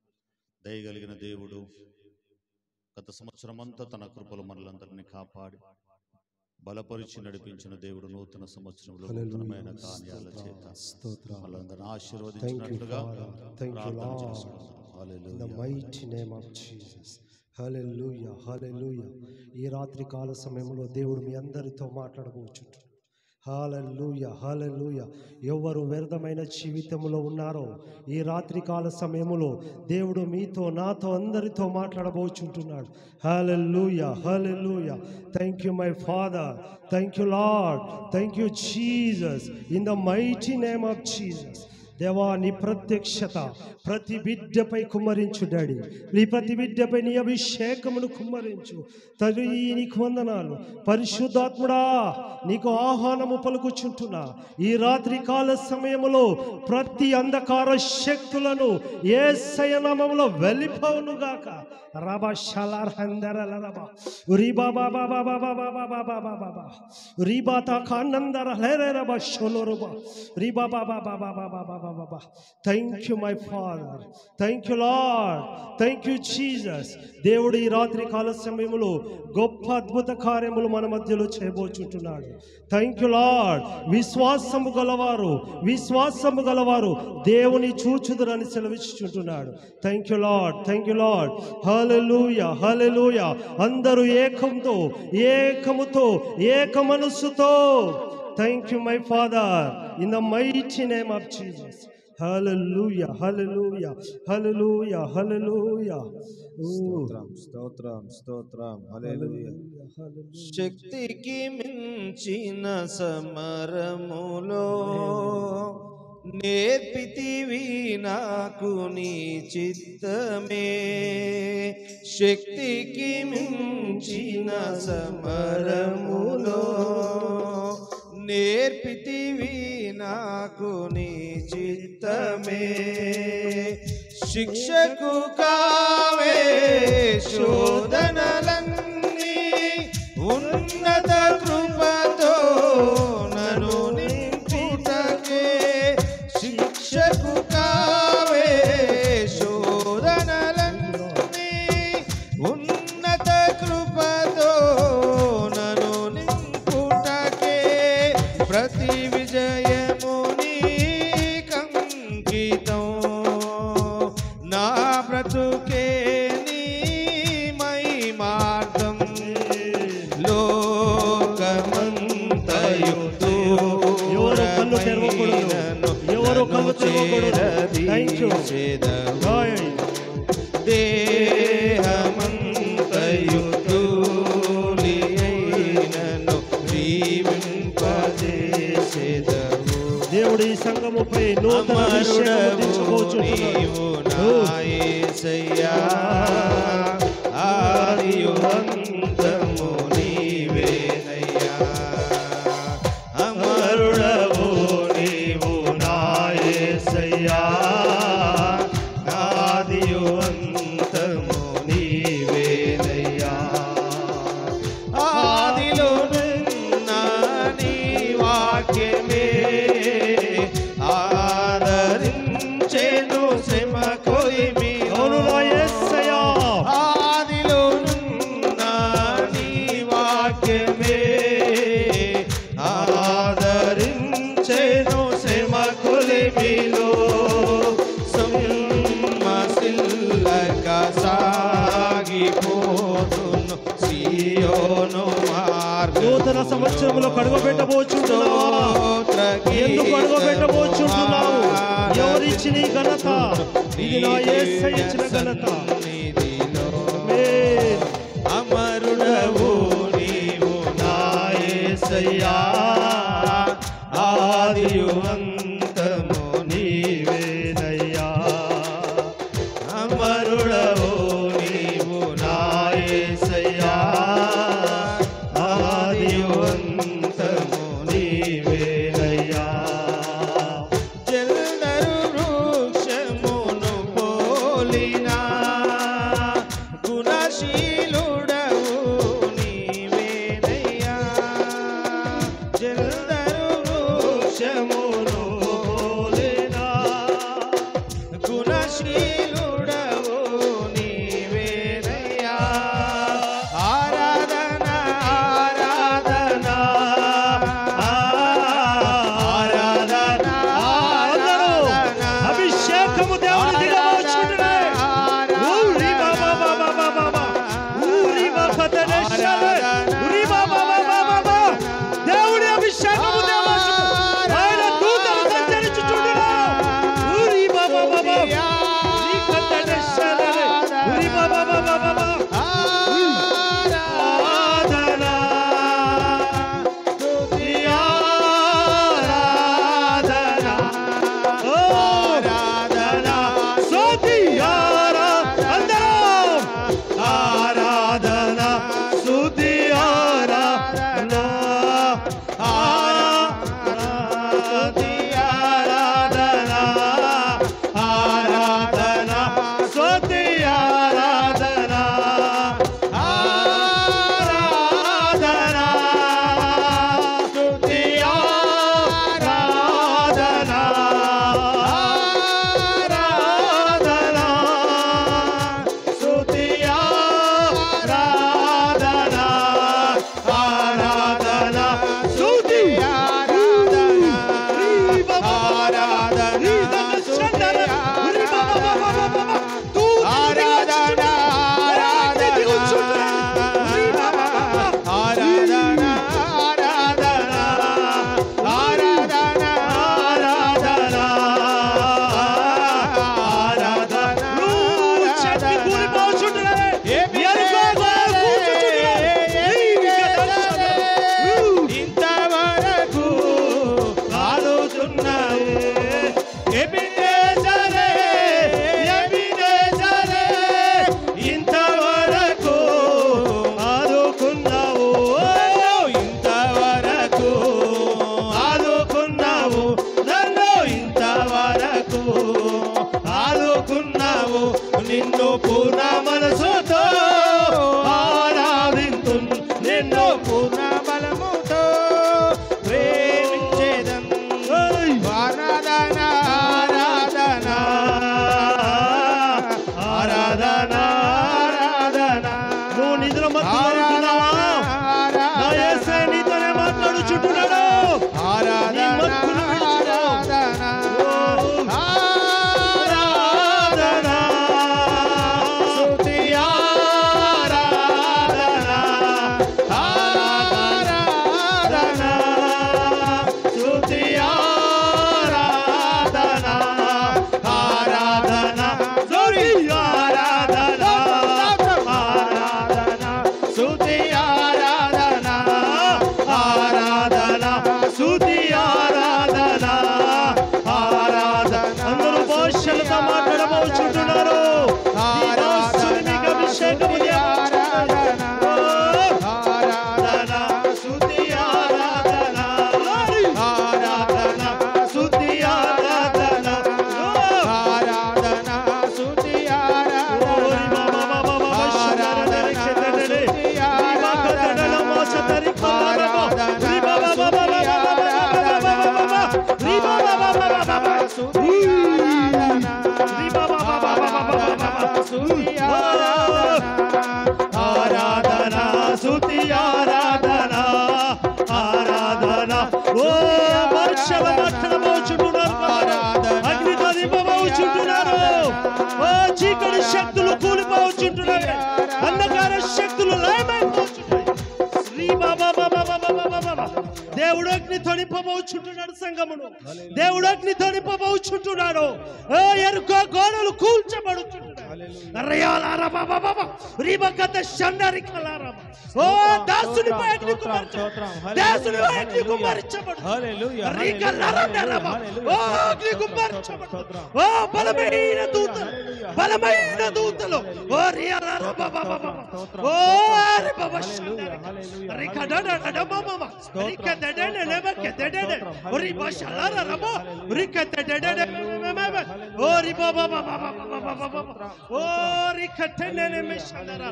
Speaker 5: దయగలిగిన దేవుడు గత సంవత్సరం అంతా తన కృపలు మనలందరినీ కాపాడి బలపరిచి నడిపించిన దేవుడు నూతన సంవత్సరంలో నూతనమైన కార్యాల చేత మనలందరినీ ఆశీర్వదించినట్లుగా ప్రార్థన చేసుకుందాం.
Speaker 14: హల్లెలూయా, హల్లెలూయా. ఈ రాత్రి కాల సమయంలో దేవుడు మీ అందరితో మాట్లాడబోచుంటున్నాడు. హల్లెలూయా, హల్లెలూయా. ఎవరు వ్యర్థమైన జీవితంలో ఉన్నారో ఈ రాత్రి కాల సమయంలో దేవుడు మీతో, నాతో, అందరితో మాట్లాడబోచుంటున్నాడు. Hallelujah, hallelujah. Thank you my father, thank you Lord, thank you Jesus, in the mighty name of Jesus. దేవా, నీ ప్రత్యక్షత ప్రతి బిడ్డపై కుమ్మరించు డాడీ. నీ ప్రతి బిడ్డపై నీ అభిషేకమును కుమ్మరించు తండ్రి. నీకు వందనాలు. పరిశుద్ధాత్ముడా, నీకు ఆహ్వానము పలుకుచుంటున్నా. ఈ రాత్రి కాల సమయంలో ప్రతి అంధకార శక్తులను యేసయ్య నామములో వెళ్ళిపోవునుగాక. రబా షలార్ హందరల రబా రిబా బాబా బాబా బాబా బాబా బాబా బాబా రిబా తా ఖానందర హేరే రబా షోలోరుబా రిబా బాబా బాబా బాబా బాబా thank you my father, thank you Lord, thank you Jesus. దేవుడు ఈ రాత్రి కాల సమయంలో గొప్ప అద్భుత కార్యములు మన మధ్యలో చేయబోచుంటున్నాడు. Thank you lord. విశ్వాసము గలవారు దేవుని చూచుదురని సెలవిచ్చుచుంటున్నాడు. Thank you Lord, thank you Lord. Hallelujah, hallelujah. అందరూ ఏకముతో ఏక మనస్సుతో thank you my father, in the mighty name of Jesus. Hallelujah, hallelujah, hallelujah, hallelujah.
Speaker 8: స్తోత్రం. హల్లెలూయా. శక్తికి మించిన సమరములో నేర్పితివి నాకు నీ చిత్తమే. శక్తికి మించిన సమరములో నేర్పితివి నాకు నీ చిత్తమే. శిక్షకు కావే శోధనలన్నీ ఉన్నత కృపతో నన్ను నింపుటకే. శిక్షకు కావే శోధనలన్నీ ఉన్నత కృపతో నన్ను నింపుటకే. ప్రతి విజయము నీకంకితం, నా బ్రతుకే నీ మహిమార్థం. లోకమంతయు దూరమైనను దేహమంతయు ధూళియైనను జీవింపజేసెదవు.
Speaker 14: దేవుడు ఈ సంఘముపై నూతన అభిషేకము దించబోచున్నాడు.
Speaker 8: యేసయ్యా, ఆదియు అంతము నీవేనయ్యా. అమరుడవు నీవు నా యేసయ్యా, ఆదియు అంతము నీవేనయ్యా. ఆదిలో నా నీ వాక్యమే ఆదరించెను శ్రమ కొలిమి.
Speaker 14: అవును నా యేసయ్యా.
Speaker 8: ఆదిలో నా నీ వాక్యమే ఆదరించెను శ్రమ కొలిమిలో. సమ్మసిల్లక సాగిపోతును సియోను మార్గం.
Speaker 14: నూతన సంవత్సరంలో కడుగబెట్టబోచుంటున్నావా? ఎందుకు కడుగబెట్టబోచుంటున్నావు? ఎవరిచ్చిన ఈ ఘనత? ఇది నా యేసయ్య ఇచ్చిన ఘనత. ఆమేన్.
Speaker 8: అమరుడవు నీవు నా యేసయ్యా, ఆదియు అంతము నీవేనయ్యా. అమరుడవు నీవు నా యేసయ్యా, ఆదియు అంతము నీవేనయ్యా. జల్దరు వృక్షమును పోలినా గుణశీలుడవు నీవేనయ్యా. జల్దరు వృక్షమును నిన్నెన్నో పూర్ణ బలముతో ప్రేమించేదం. ఆరాధన ఆరాధన ఆరాధన ఆరాధన.
Speaker 14: నువ్వు నిద్ర మత్తులో నా యేసయ్య నీతోనే మాట్లాడుచుంటున్నాడు.
Speaker 8: ఆరాధన ఆరాధన ఆరాధన స్తుతి ఆరాధన ఆరాధన స్తుతి ఆరాధన ఆరాధన స్తుతి ఆరాధన ఆరాధన స్తుతి ఆరాధన ఆరాధన స్తుతి ఆరాధన ఆరాధన.
Speaker 14: అందరూ భాషలతో మాట్లాడబోచుంటున్నారు. మీకు అభిషేకము
Speaker 8: ఆరాధన ఆరాధన స్తుతి ఆరాధన ఆరాధన స్తుతి ఆరాధన ఆరాధన స్తుతి ఆరాధన ఆరాధన స్తుతి ఆరాధన స్తుతి ఆరాధన ఆరాధన
Speaker 14: ఓ వర్షల మాట్లాడబోచుంటున్నారు. అగ్నితో నింపబోచుంటున్నారు. ఓ చీకటి శక్తులు కూలిపోవచ్చుంటున్నాయి. అంధకార శక్తులు లయమైపోచుంటాయి. శ్రీ బాబా బాబా బాబా బాబా బాబా. దేవుడు అగ్నితో నింపబోచుంటున్నాడు సంగమును. దేవుడు అగ్నితో నింపబోచుంటున్నాడు. ఓ ఎరుకో గోడలు కూల్చబడుచుంటున్నాయి. రయాలారా బాబా బాబా రీబకత షండరి కలారా. ఓ దాసునిపై అగ్ని కుమ్మరించబడు. దాసునిపై అగ్ని కుమ్మరించబడు.
Speaker 8: హల్లెలూయా
Speaker 14: రీకలారండరబా. ఓ అగ్ని కుమ్మరించబడు. ఓ బలమైన దూతలు బలమైన దూతలు ఓ రియాలారా బాబా బాబా. ఓ అరే బాబా షండరి రికడడడ బాబా బాబా రికడడడ నెబకెడడడ ఓ రిబా షలారా రబా రికడడడ ఓ రిబా బాబా బాబా బాబా బాబా ఓ రికటననే మెషలారా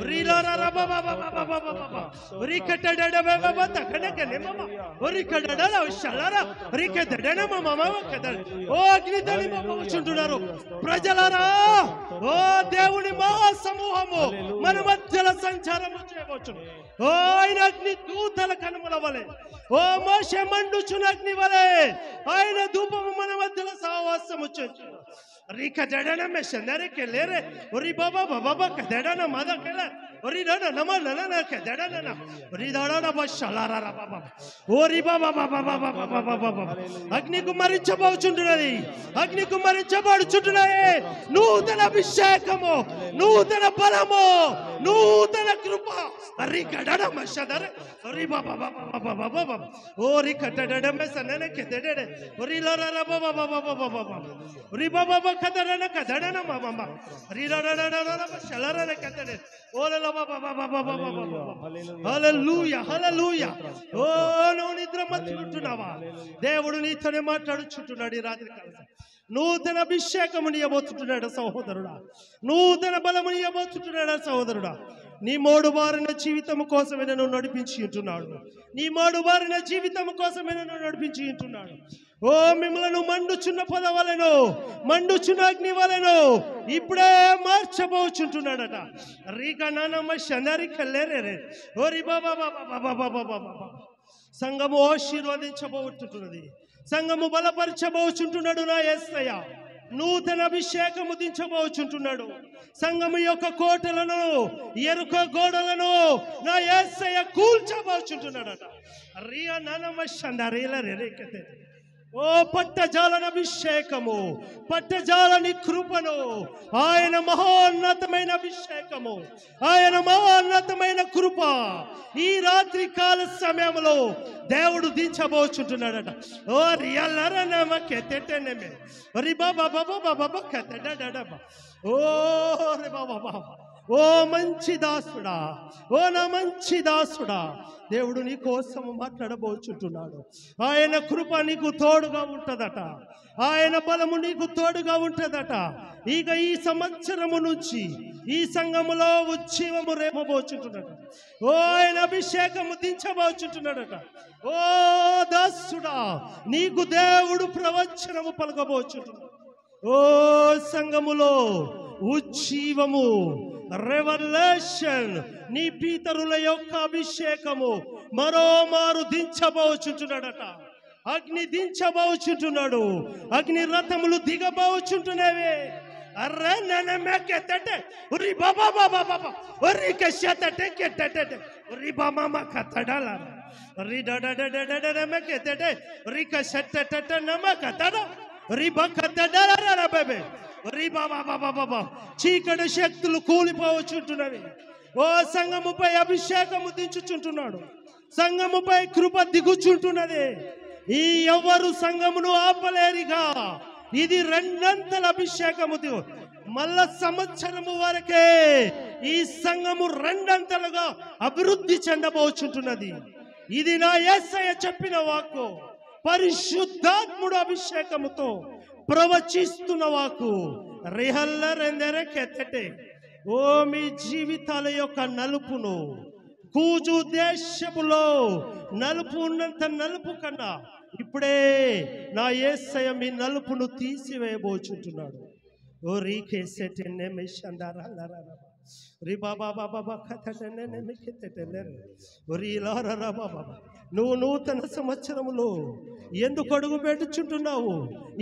Speaker 14: రిలారా రబా బాబా బాబా బాబా రికడడడ బాబా తకనకనే మామా ఓ రికడడడ షలారా రికడడన మామా మామా కదడ. ఓ అగ్నితోని బాబా వచ్చుంటున్నారు ప్రజలారా. ఓ దేవుని మహా సమూహము మన మధ్యలో సంచారము చేయవచ్చు. ఓ ఆయన అగ్ని దూతల కనుమల వలె ఓ మోషే మండుచున్న అగ్ని వలె ఆయన ధూపము మన మధ్యలో సహవాసము చేయుచు. రీక జడన మెషనరే కెలేరే ఒరి బాబా బాబా కదడన మద కెల ఒరి నన నమ నన కదడన ఒరి దడన బషలారా బాబా ఓరి బాబా బాబా బాబా బాబా బాబా. అగ్ని కుమ్మరించబోచుంటున్నది. అగ్ని కుమ్మరించబడుచుంటున్నది. నూతన అభిషేకము నూతన బలము నూతన కృప. అరి గడన మషదరే ఒరి బాబా బాబా బాబా బాబా ఓరి కదడన మెసననే కదడన ఒరి లరా బాబా బాబా బాబా బాబా ఒరి బాబా కదడన కదడన మామా రిరరరరర షలరన కదడన ఓలల బాబా బాబా బాబా బాబా. హల్లెలూయా హల్లెలూయా. ఓ నువ్వు నిద్ర మత్తుకుంటున్నావా? దేవుడు నీతోనే మాట్లాడుచుంటున్నాడు ఈ రాత్రి కాలం. నూతన అభిషేకము నీయబోతుంటున్నాడు సహోదరుడా. నూతన బలము నీయబోతుంటున్నాడు సహోదరుడా. నీ మోడు బారిన జీవితం కోసమే నన్ను నడిపించి ఉంటున్నాడు. నీ మోడు బారిన జీవితం కోసమే నన్ను నడిపించి ఉంటున్నాడు. ఓ మిమ్మలను మండుచున్న పదవలను మండుచున్న అగ్ని వలెను ఇప్పుడే మార్చబోచుంటున్నాడట. రీగా నానమ్మ శనరి కల్లేరే ఓరి బాబా బాబా బాబా బాబా బాబా. సంఘము ఆశీర్వదించబోతుంటున్నది. సంఘము బలపరచబోచుంటున్నాడు నా యేసయ్య. నూతన అభిషేకము దించబోచుంటున్నాడు. సంఘము యొక్క కోటలను ఎరుక గోడలను నా యేసయ్య కూల్చబోచుంటున్నాడట. రియా నానమ్మ శండరీల రేరేకతే. ఓ పట్టజాలన అభిషేకము పట్టజాలని కృపను ఆయన మహోన్నతమైన అభిషేకము ఆయన మహోన్నతమైన కృప ఈ రాత్రి కాల సమయంలో దేవుడు దించబోచుంటున్నాడట. ఓ రియల్లరనమకెతెటెనమే రి బాబా బాబా బాబా కతెడడబ ఓ రే బాబా బాబా ఓ మంచి దాసుడా, ఓ నా మంచి దాసుడా, దేవుడు నీ కోసం మాట్లాడబోచుంటున్నాడు. ఆయన కృప నీకు తోడుగా ఉంటుందట, ఆయన బలము నీకు తోడుగా ఉంటుందట. ఇక ఈ సంవత్సరము నుంచి ఈ సంఘములో ఉజ్జీవము రేపబోచుంటున్నాడు. ఓ ఆయన అభిషేకము దించబోచుంటున్నాడట. ఓ దాసుడా, నీకు దేవుడు ప్రవచనము పలకబోచుంటున్నాడు. ఓ సంఘములో ఉజ్జీవము, రెవల్యూషన్, నీ పితరుల యొక్క అభిషేకము మరోమారు దించబోచుంటున్నాడట. అగ్ని దించబోచుంటున్నాడు, అగ్ని రథములు దిగబోచుంటున్నవే. అర్రే ననమెకెతటే ఉరి బాబా బాబా బాబా ఉరి కషతటే కెటటే ఉరి బామా కతడల ఉరి డడడడడడమెకెతటే ఉరి కషతటే నమకతడ ఉరి బకతడల బబే ఉరి బాబా బాబా బాబా. చీకటి శక్తులు కూలిపోవచ్చుంటున్నవి. ఓ సంఘముపై అభిషేకము దించుచుంటున్నాడు, సంఘముపై కృప దిగుచుంటున్నది. ఈ ఎవరు సంఘమును ఆపలేరిగా. ఇది రెండంతల అభిషేకము దిగు. మళ్ళా సంవత్సరము వరకే ఈ సంఘము రెండంతలుగా అభివృద్ధి చెందబోచుంటున్నది. ఇది నా యేసయ్య చెప్పిన వాక్కు, పరిశుద్ధాత్ముడు అభిషేకముతో ప్రవచిస్తున్న వాక్కు. రిహల్లరెందరెకెత్తటే. ఓ మీ జీవితాల యొక్క నలుపును, కూజు దేశములో నలుపు ఉన్నంత నలుపు కన్నా ఇప్పుడే నా యేసయ్య మీ నలుపును తీసివేయబోచుంటున్నాడు. ఓ రీకేసెటెన్నే మెషందారాలరా రీ బాబా బాబా కథటెన్నే మికెతెటెలే రీ లారా బాబా. నువ్వు నూతన సంవత్సరములో ఎందుకు అడుగు పెట్టుచుంటున్నావు?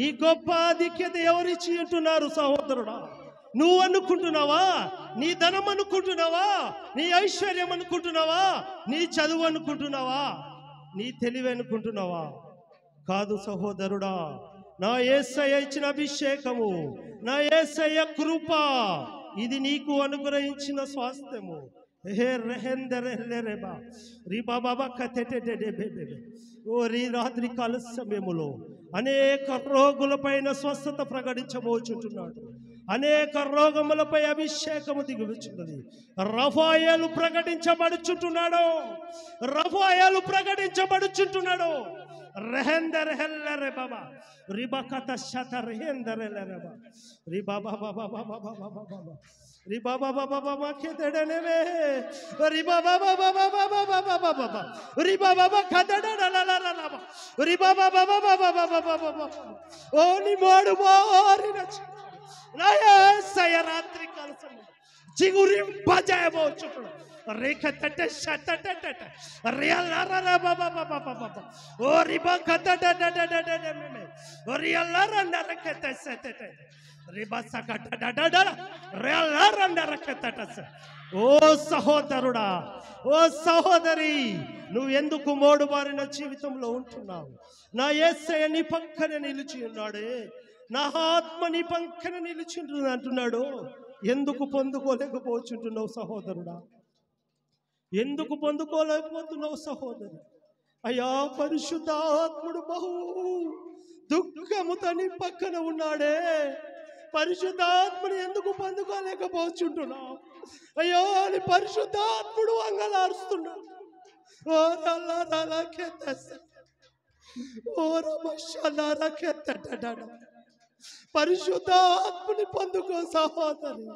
Speaker 14: ఈ గొప్ప ఆధిక్యత ఎవరిచ్చి ఉంటున్నారు సహోదరుడా? నువ్వు అనుకుంటున్నావా? నీ ధనం అనుకుంటున్నావా? నీ ఐశ్వర్యం అనుకుంటున్నావా? నీ చదువు అనుకుంటున్నావా? నీ తెలివి అనుకుంటున్నావా? కాదు సహోదరుడా, నా యేసయ్య ఇచ్చిన అభిషేకము, నా యేసయ్య కృప, ఇది నీకు అనుగ్రహించిన స్వాస్థ్యము. ఓ రాత్రి కాల సమయములో అనేక రోగులపైన స్వస్థత ప్రకటించబోచుంటున్నాడు. అనేక రోగములపై అభిషేకము దిగువచ్చున్నది. రఫాయేలు ప్రకటించబడుచుంటున్నాడు, రఫాయేలు ప్రకటించబడుచుంటున్నాడు. రెహెందర్ హెల్లరే బాబా రిబకత శత రెహెందరెలే బాబా రి బాబా బాబా బాబా బాబా బాబా రి బాబా బాబా బాబా కేదడనేవే రి బాబా బాబా బాబా బాబా బాబా బాబా రి బాబా బాబా కదడడలలలల రి బాబా బాబా బాబా బాబా బాబా ఓ ని మోడు మోరిన నా యేసయ్య రాత్రి కాల సమయం జిగురింపజేయబోచుంటున్నాడు. రేఖతట శతటట రియల్లర బాబా బాబా బాబా ఓ రిబా కతడడడడడ ఓ రియల్లర నరకత శతట రిబా సకటడడడ రియల్లర నరకతట. ఓ సహోదరుడా, ఓ సహోదరి, నువ్వు ఎందుకు మోడుబారిన జీవితంలో ఉంటున్నావు? నా యేసయ్య నీ పక్కన నిలిచి ఉన్నాడే, నా ఆత్మ నీ పక్కన నిలిచి అంటున్నాడు. ఎందుకు పొందుకోలేకపోతుంటున్నావు సహోదరుడా? ఎందుకు పొందుకోలేకపోతున్నావు సహోదరు? అయ్యా, పరిశుద్ధాత్ముడు బహు దుఃఖముతో నీ పక్కన ఉన్నాడే. పరిశుద్ధాత్ముడు ఎందుకు పొందుకోలేకపోతుంటున్నావు? అయ్యో, నీ పరిశుద్ధాత్ముడు అంగలారుస్తున్నాడు. ఓ పరిశుద్ధాత్మని పొందుకో సహోదరు,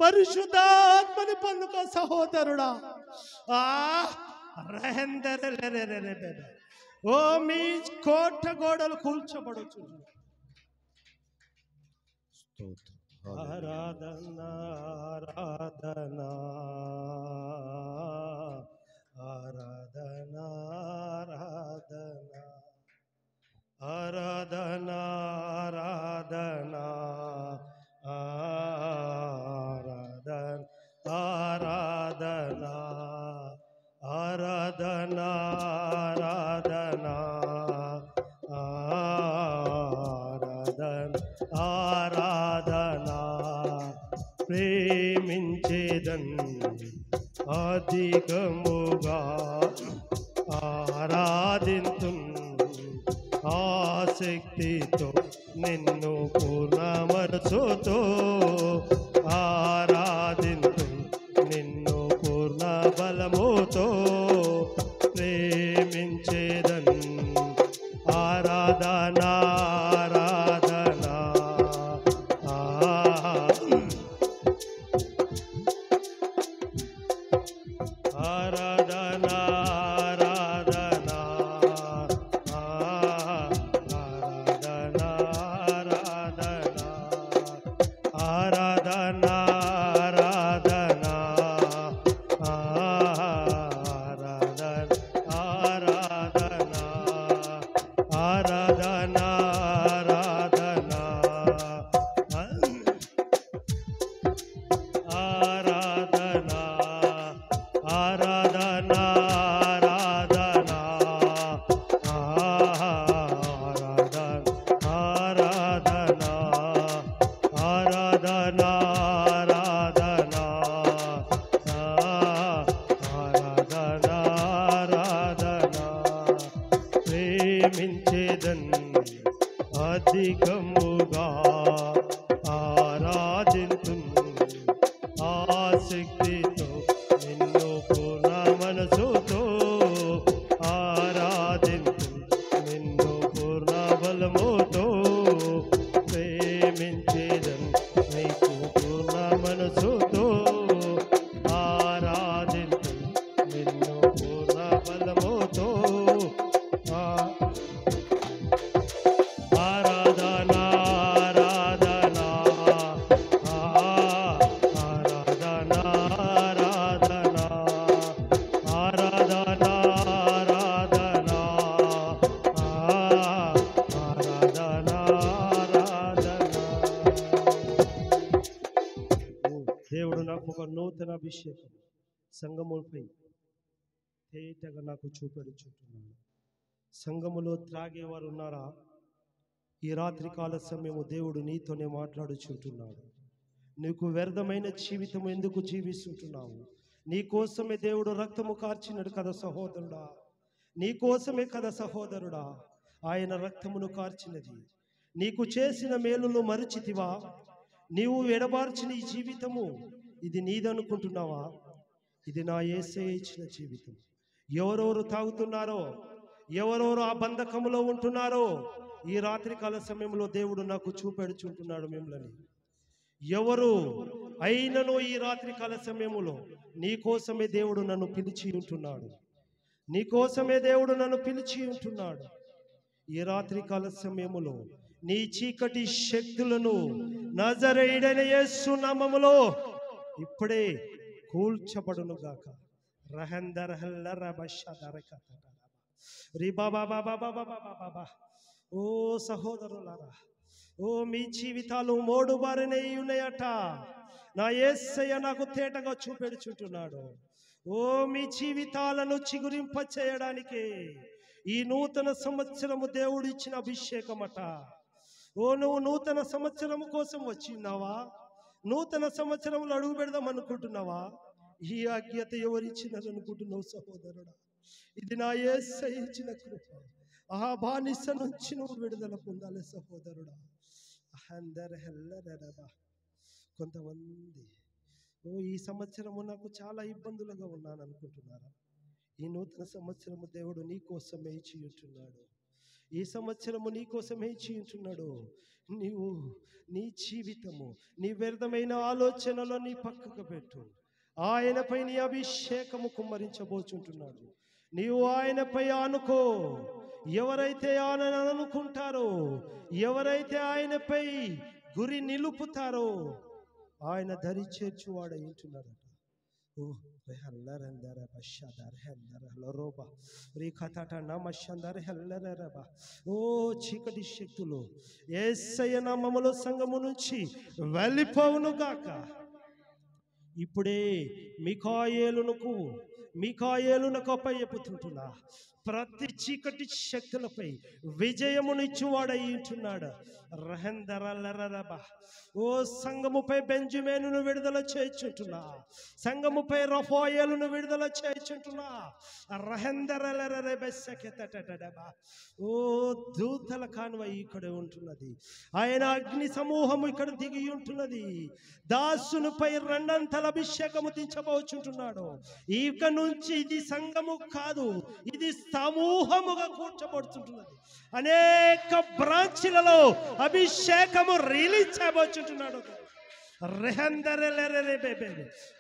Speaker 14: పరిశుద్ధాత్మని పొందుకో సహోదరుడా. ఓ మీ కోట గోడలు కూల్చబడచ్చు. ఆరాధన ఆరాధన ఆరాధన ఆరాధన ఆరాధన ఆరాధన ఆరాధన ఆరాధన ఆరాధన ఆరాధన ప్రేమించేదన్ అధికముగా ఆరాధింతున్ ఆసక్తితో నిన్ను పూర్ణ మనసుతో ఆరాధింతున్ ప్రేమించేదన్ ఆరాధన ఆరాధన ఆరాధన ఆరాధన ఆరాధన ఆరాధన ఆరాధన ఆరాధన ప్రేమించేదన్ అధికముగా ఆరాధింతున్ ఆసక్తితో నిన్ను పూర్ణ మనసుతో ఆరాధింతున్ నిన్ను పూర్ణ బలముతో ప్రేమించేదన్ నీకు పూర్ణ మనసుతో ఆరాధింతున్ నిన్ను పూర్ణ బలముతో ఆరాధన ఆరాధన ఆరాధన ఆరాధన ఆరాధన ఆరాధన ఆరాధన ఆరాధన. దేవుడు నాకు ఒక నూతన అభిషేకం సంఘములపై తేటగా నాకు చూపెడుచుంటున్నాడు. సంఘములో త్రాగేవారు ఉన్నారా? ఈ రాత్రి కాల సమయము దేవుడు నీతోనే మాట్లాడుచుంటున్నాడు. నీకు వ్యర్థమైన జీవితం ఎందుకు జీవిస్తుంటున్నావు? నీ కోసమే దేవుడు రక్తము కార్చినాడు కదా సహోదరుడా, నీ కోసమే కదా సహోదరుడా ఆయన రక్తమును కార్చినది. నీకు చేసిన మేలును మరచితివా? నీవు ఎడబార్చిన ఈ జీవితము ఇది నీదనుకుంటున్నావా? ఇది నా యేసయ్య ఇచ్చిన జీవితం. ఎవరెవరు తాగుతున్నారో, ఎవరెవరు ఆ బంధకములో ఉంటున్నారో ఈ రాత్రి కాల సమయంలో దేవుడు నాకు చూపెడుచుంటున్నాడు మిమ్మల్ని. ఎవరు అయినను ఈ రాత్రి కాల సమయములో నీ కోసమే దేవుడు నన్ను పిలిచి ఉంటున్నాడు. నీ కోసమే దేవుడు నన్ను పిలిచి ఉంటున్నాడు. ఈ రాత్రి కాల సమయములో నీ చీకటి శక్తులను నజరేయుడైన యేసు నామములో ఇప్పుడే కూల్చబడును గాక. రహందర్ హల్లర బషదరకత రిబాబాబాబాబాబాబాబా. ఓ సహోదరులారా, ఓ మీ జీవితాలు మోడు బారినై ఉన్నాయట. నా యేసయ్య నాకు తేటగా చూపెడుచుంటున్నాడు. ఓ మీ జీవితాలను చిగురింప చేయడానికి ఈ నూతన సంవత్సరము దేవుడు ఇచ్చిన అభిషేకమట. ఓ నువ్వు నూతన సంవత్సరము కోసం వచ్చినావా? నూతన సంవత్సరంలో అడుగు పెడదాం అనుకుంటున్నావా? ఈ ఆజ్ఞత ఎవరిచ్చినారు అనుకుంటున్నావు సహోదరుడా? ఇది నా యేసయ్య ఇచ్చిన కృప. ఆ బానిస నుంచి నువ్వు విడుదల పొందాలి సహోదరుడా. కొంతమంది ఈ సంవత్సరము నాకు చాలా ఇబ్బందులుగా ఉన్నాను అనుకుంటున్నారా? ఈ నూతన సంవత్సరము దేవుడు నీ కోసమే ఇచ్చి ఉంటున్నాడు. ఈ సంవత్సరము నీ కోసమే ఇచ్చి ఉంటున్నాడు. నీవు నీ జీవితము, నీ వ్యర్థమైన ఆలోచనలో నీ పక్కకు పెట్టు. ఆయనపై నీ అభిషేకము కుమ్మరించబోచుంటున్నాడు. నీవు ఆయనపై ఆనుకో. ఎవరైతే ఆయన అనుకుంటారో, ఎవరైతే ఆయనపై గురి నిలుపుతారో ఆయన దరి చేర్చువాడై ఉంటున్నాడట. ఓ చీకటి శక్తులు యేసయ్య నామములో సంఘము నుంచి వెళ్ళిపోవును గాక. ఇప్పుడే మిఖాయేలునకు అప్పచెప్పుతుంటున్నా. ప్రతి చీకటి శక్తులపై విజయమునిచ్చువాడై ఉంటున్నాడు. ఓ సంఘముపై బెంజమేనును విడుదల చేయించుంటున్నా. సంఘముపై రఫాయేలును విడుదల చేయించుంటున్నా. ఓ దూతల కానువ ఇక్కడ ఉంటున్నది. ఆయన అగ్ని సమూహము ఇక్కడ దిగి ఉంటున్నది. దాసునిపై రెండంతల అభిషేకము దించబోచుంటున్నాడు. ఇక నుంచి ఇది సంఘము కాదు, ఇది సమూహముగా కూర్చోబడుతుంటున్నది. అనేక బ్రాంచీలలో అభిషేకము రిలీజ్ చేయబోచుంటున్నాడు.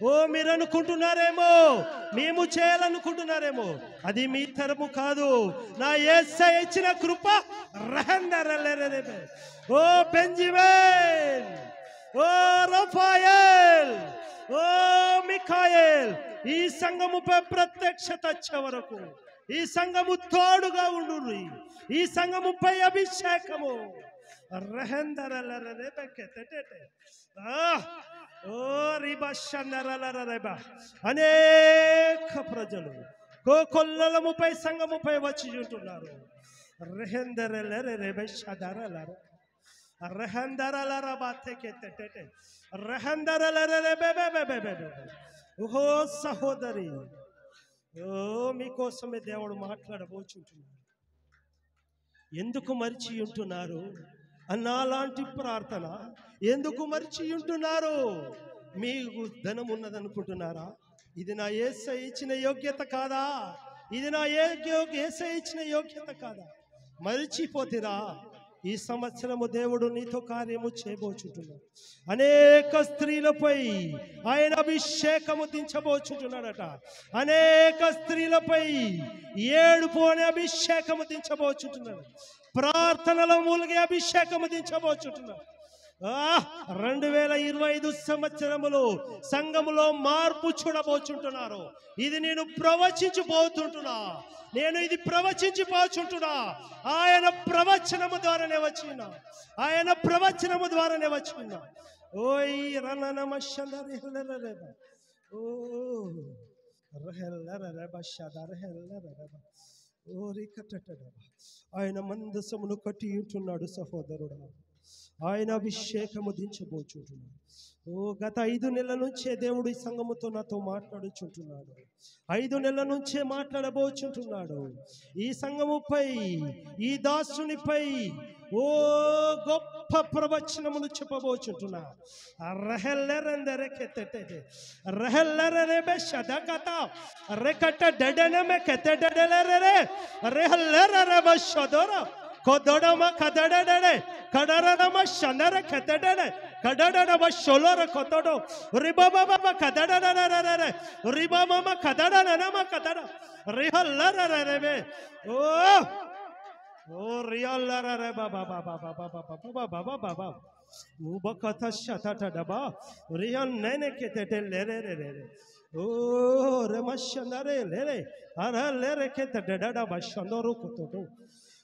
Speaker 14: ఓ మీరు అనుకుంటున్నారేమో మేము చేయాలనుకుంటున్నారేమో, అది మీ తరము కాదు, నా యేసయ్య ఇచ్చిన కృప. ఓ బెంజమిన్, ఓ రఫాయల్, ఓ మిఖాయేల్, ఈ సంఘముపై ప్రత్యక్షత వచ్చే వరకు ఈ సంఘము తోడుగా ఉండు. ఈ సంఘముపై అభిషేకము అనేక ప్రజలు కోకొల్లలముపై సంఘముపై వచ్చి ఉంటున్నారు. ఓహో సహోదరి, ఓ మీకోసమే దేవుడు మాట్లాడబోచుంటున్నాడు. ఎందుకు మరిచి ఉంటున్నారు అన్నాలాంటి ప్రార్థన ఎందుకు మరిచి ఉంటున్నారు? మీకు ధనం ఉన్నదనుకుంటున్నారా? ఇది నా యేసయ్య ఇచ్చిన యోగ్యత కాదా? ఇది నా యేసయ్య ఇచ్చిన యోగ్యత కాదా? మరిచిపోతిరా? ఈ సంవత్సరము దేవుడు నీతో కార్యము చేయబోచుంటున్నాడు. అనేక స్త్రీలపై ఆయన అభిషేకము దించబోచుంటున్నాడట. అనేక స్త్రీలపై ఏడుపు అనే అభిషేకము దించబోచుంటున్నాడు. ప్రార్థనలో మూలిగే అభిషేకము దించబోచుంటున్నాడు. 2025 సంవత్సరములో సంఘములో మార్పు చూడబోచుంటున్నారు. ఇది నేను ప్రవచించబోతుంటున్నా. నేను ఇది ప్రవచించిపోచుంటున్నా. ఆయన ప్రవచనము ద్వారానే వచ్చిన, ఆయన ప్రవచనము ద్వారానే వచ్చిన. ఓయ్ రననమశందరి హల్లరరేబ, ఓ రహల్లరరేబ షదరహల్లరరేబ, ఓ రికటటడబ. ఆయన మందసమును కట్టి ఉంటున్నాడు సహోదరుడా. ఆయన అభిషేకము దించబోచుంటున్నాడు. ఓ గత 5 నెలల నుంచే దేవుడు ఈ సంఘముతో నాతో మాట్లాడుచుంటున్నాడు. 5 నెలల నుంచే మాట్లాడబోచుంటున్నాడు. ఈ సంఘముపై, ఈ దాసునిపై ఓ గొప్ప ప్రవచనములు చెప్పబోచుంటున్నా. కొదడమ కదడడే కడరడమ శనర కదడడే కడడడమ షోలర కొదడో రిబబబ కదడడడరే రిబమమ కదడనమ కదడ రిహల్లరరే. ఓ ఓ రియల్లరరే బాబా బాబా బాబా బాబా బాబా బాబా ఉబకత శతటడబా రియన్ నేనే కెతె లేరే రే. ఓ రమశనరే లేరే అర లేరే కెతెడడ బషందరు కొతడు.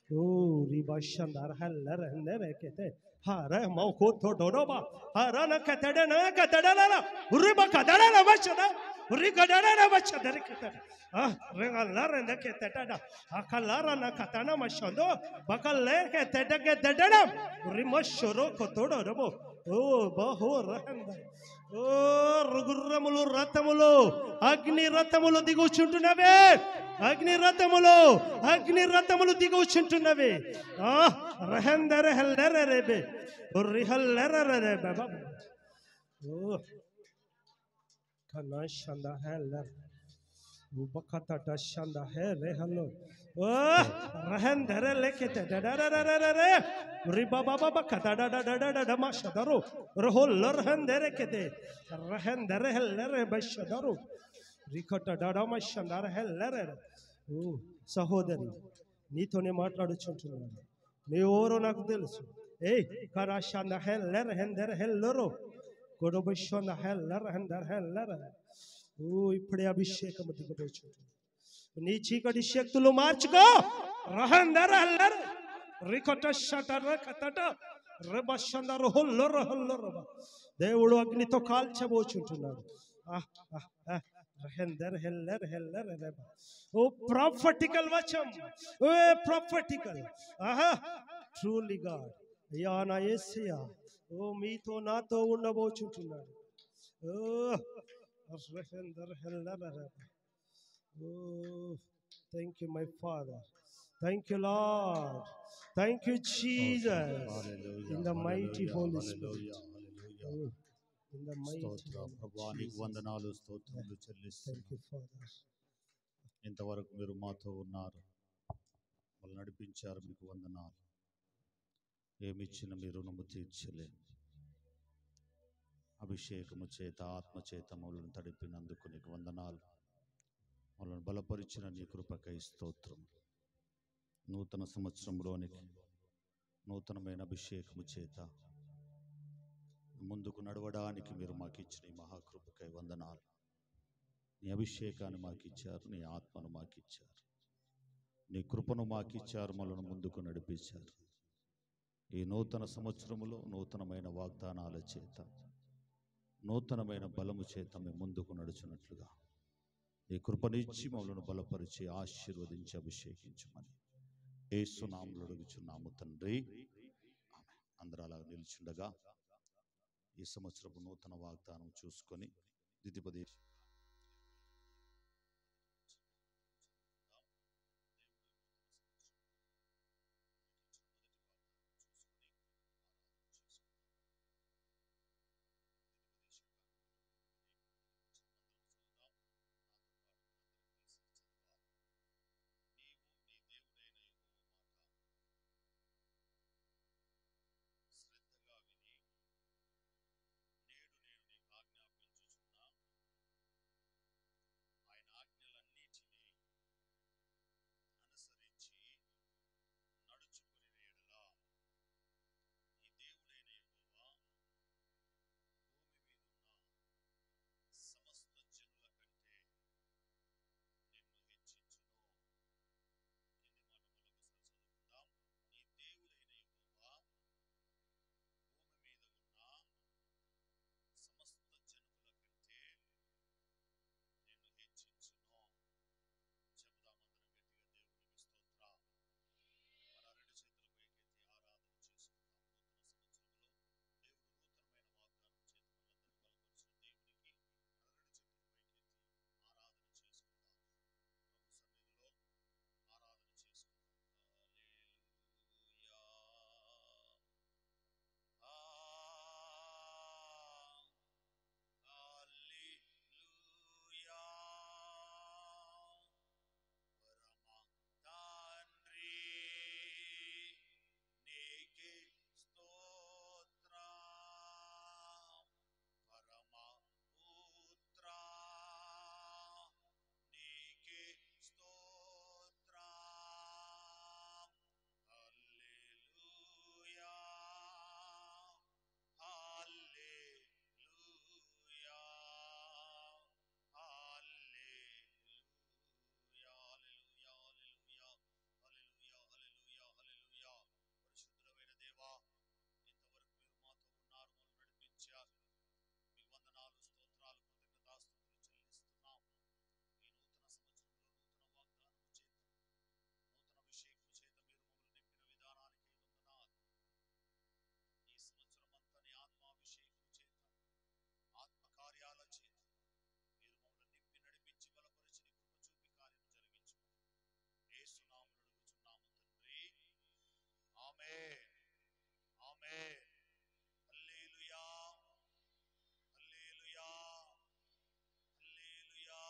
Speaker 14: ఓ రిబషందర హల్లర హల్లర కెతె హర మౌకో తోడోబా హరన కెతెడన కెతెడల రిబ కదడల బషద రిగడడల బషదర కెతెడ రేగల్లర కెతెడడ అకల్లర న కతన మషందో బకల్లే కెతెడగ దడడ రిమషరో కొతోడోబో. ఓ బహో రహంద. ఓ రుగుర్రములు రథములు అగ్ని రథములు దిగుచుంటున్నవే. అగ్ని రథములు అగ్ని రథములు దిగుచుంటున్నవే. రహందర హల్లర రేబే రిహల్లర రే బాబా. ఓ కనషంద హల్లర ఉబకట షంద హే రే హల్లో. ఓ రహందర లేకెత డడడడడరే రిబబబ కదడడడడడ మషదరు రహల్లర హందర కెతే రహందర హల్లర బషదరు రికట డడమ షందర హల్లర. ఓ సహోదరి, నీతోనే మాట్లాడుచుంటున్నాను. నీ ఎవరో నాకు తెలుసు. ఏయ్ కరాషంద హల్లర హందర హల్లరు కొడబషంద హల్లర హందర హల్లర. ఓ ఇప్పుడే అభిషేకము దిగబోచుంటుంది. నీ చీకటి శక్తులు మార్చుకో. రహందర హల్లర రికట షటర కతట రబషందర హల్లర హల్లర. దేవుడు అగ్నితో కాల్చబోచుంటున్నాడు. రహందర హల్లర హల్లర రేబ. ఓ ప్రాఫెటికల్ వచనం, ఓ ప్రాఫెటికల్. ఆహా ట్రూలీ గాడ్. అయ్యా నా యేసయ్య ఓ మీతో నాతో ఉండబోచుంటున్నాడు. ఓ రహందర హల్లర రేబ. Oh, thank you, my Father. Thank you, Lord. Thank you, Jesus. In the mighty Holy Spirit. Oh, in the mighty
Speaker 5: వందనాలు స్తోత్రములు చెల్లిస్తున్నాను.
Speaker 14: Thank you, Father.
Speaker 5: ఇంతవరకు మీరు మాతో ఉన్నారు. వాళ్ళు నడిపించారు, మీకు వందనాలు. ఏమిచ్చిన మీ రుణము తీర్చలేము. అభిషేకము చేత, ఆత్మ చేత మమ్మల్ని తడిపినందుకు నీకు వందనాలు. మమ్మల్ని బలపరిచిన నీ కృపకై స్తోత్రం. నూతన సంవత్సరంలోనికి నూతనమైన అభిషేకము చేత ముందుకు నడవడానికి మీరు మాకు ఇచ్చిన ఈ మహాకృపకై వందనాలు. నీ అభిషేకాన్ని మాకు ఇచ్చారు, నీ ఆత్మను మాకు ఇచ్చారు, నీ కృపను మాకు ఇచ్చారు, మనల్ని ముందుకు నడిపించారు. ఈ నూతన సంవత్సరములో నూతనమైన వాగ్దానాల చేత, నూతనమైన బలము చేత మేము ముందుకు నడుచున్నట్లుగా ఈ కృపనిచ్చి మమ్మల్ని బలపరిచి ఆశీర్వదించి అభిషేకించమని యేసు నామములో అడుగుచున్నాము తండ్రి, ఆమేన్. అందరూ అలా నిలిచుండగా ఈ సంవత్సరపు నూతన వాగ్దానం చూసుకొని ద్వితీయోపదేశ శ్రద్ధగా విని నేడు నేను నీకు ఆజ్ఞాపించుచున్న ఆయన ఆజ్ఞలన్నిటినీ అనుసరించి నడుచుకుని ఎడల నీ దేవుడైన యెహోవా భూమి మీదున్న సమస్త జనుల కంటే నిన్ను హెచ్చించును. కింది మాట మరొకసారి చదువుకుందాం. నీ దేవుడైన యెహోవా భూమి మీద ఉన్న సమస్త జనముల కంటే నిన్ను హెచ్చించును. చెబుదామందరం గట్టిగా దేవునికి స్తోత్ర. మన రెండు చేతుల పైకెత్తి ఆరాధన చేసుకుందాం. నూతన సంవత్సరంలో దేవుడు నూతనమైన వాగ్దానం చేత మనందరినీ బలపరిచిన దేవునికి మన రెండు చేతుల పైకెత్తి ఆరాధన చేసుకుందాం. ప్రభు సన్నిధిలో ఆరాధన చేసుకుందాం. హల్లెలూయా, హల్లెలూయా. పరమ తండ్రి నీకే స్తోత్రం, పరమ పుత్ర నీకే స్తోత్రం. హల్లెలూయా, hallelujah, hallelujah, hallelujah, hallelujah, hallelujah, hallelujah, హల్లెలూయా. పరిశుద్ధుడైన దేవా, ఇంతవరకు మీరు మాతో ఉన్నారు, మమ్మల్ని నడిపించారు. మీ వందనాలు, స్తోత్రాలు, కృతజ్ఞతాస్తుతులు చెల్లిస్తున్నాం. ఈ నూతన సంవత్సరంలో నూతన వాగ్దానము చేత, నూతన అభిషేకము చేత మీరు మమ్మల్ని నింపిన విధానానికి వందనాలు. ఈ సంవత్సరం అంతా నీ ఆత్మాభిషేకము చేత, ఆత్మ కార్యాల చేత మీరు మమ్మల్ని నింపి నడిపించి బలపరిచి నీ కృప చూపి కార్యం జరిగించు. యేసు నామములో అడుగుచున్నాము తండ్రి, ఆమేన్, ఆమేన్. హల్లెలూయా, హల్లెలూయా, హల్లెలూయా.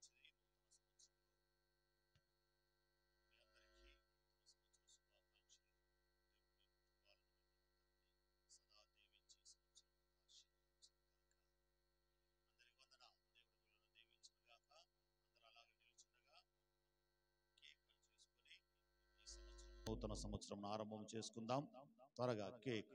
Speaker 5: మంచిది. నూతన సంవత్సరంలో మీ అందరికీ నూతన సంవత్సర శుభాకాంక్షలు. దేవుడు మీ కుటుంబాలను మిమ్మల్ని సదా దీవించి సంవత్సరం ఆశీర్వదించును గాక. అందరికి వందనాలు. దేవుడు మిమ్మల్ని దీవించును గాక. అందరూ అలాగే నిలుచుండగా కేక్ కట్ చేసుకొని ఈ సంవత్సరం నూతన సంవత్సరం ఆరంభం చేసుకుందాం. త్వరగా కేక్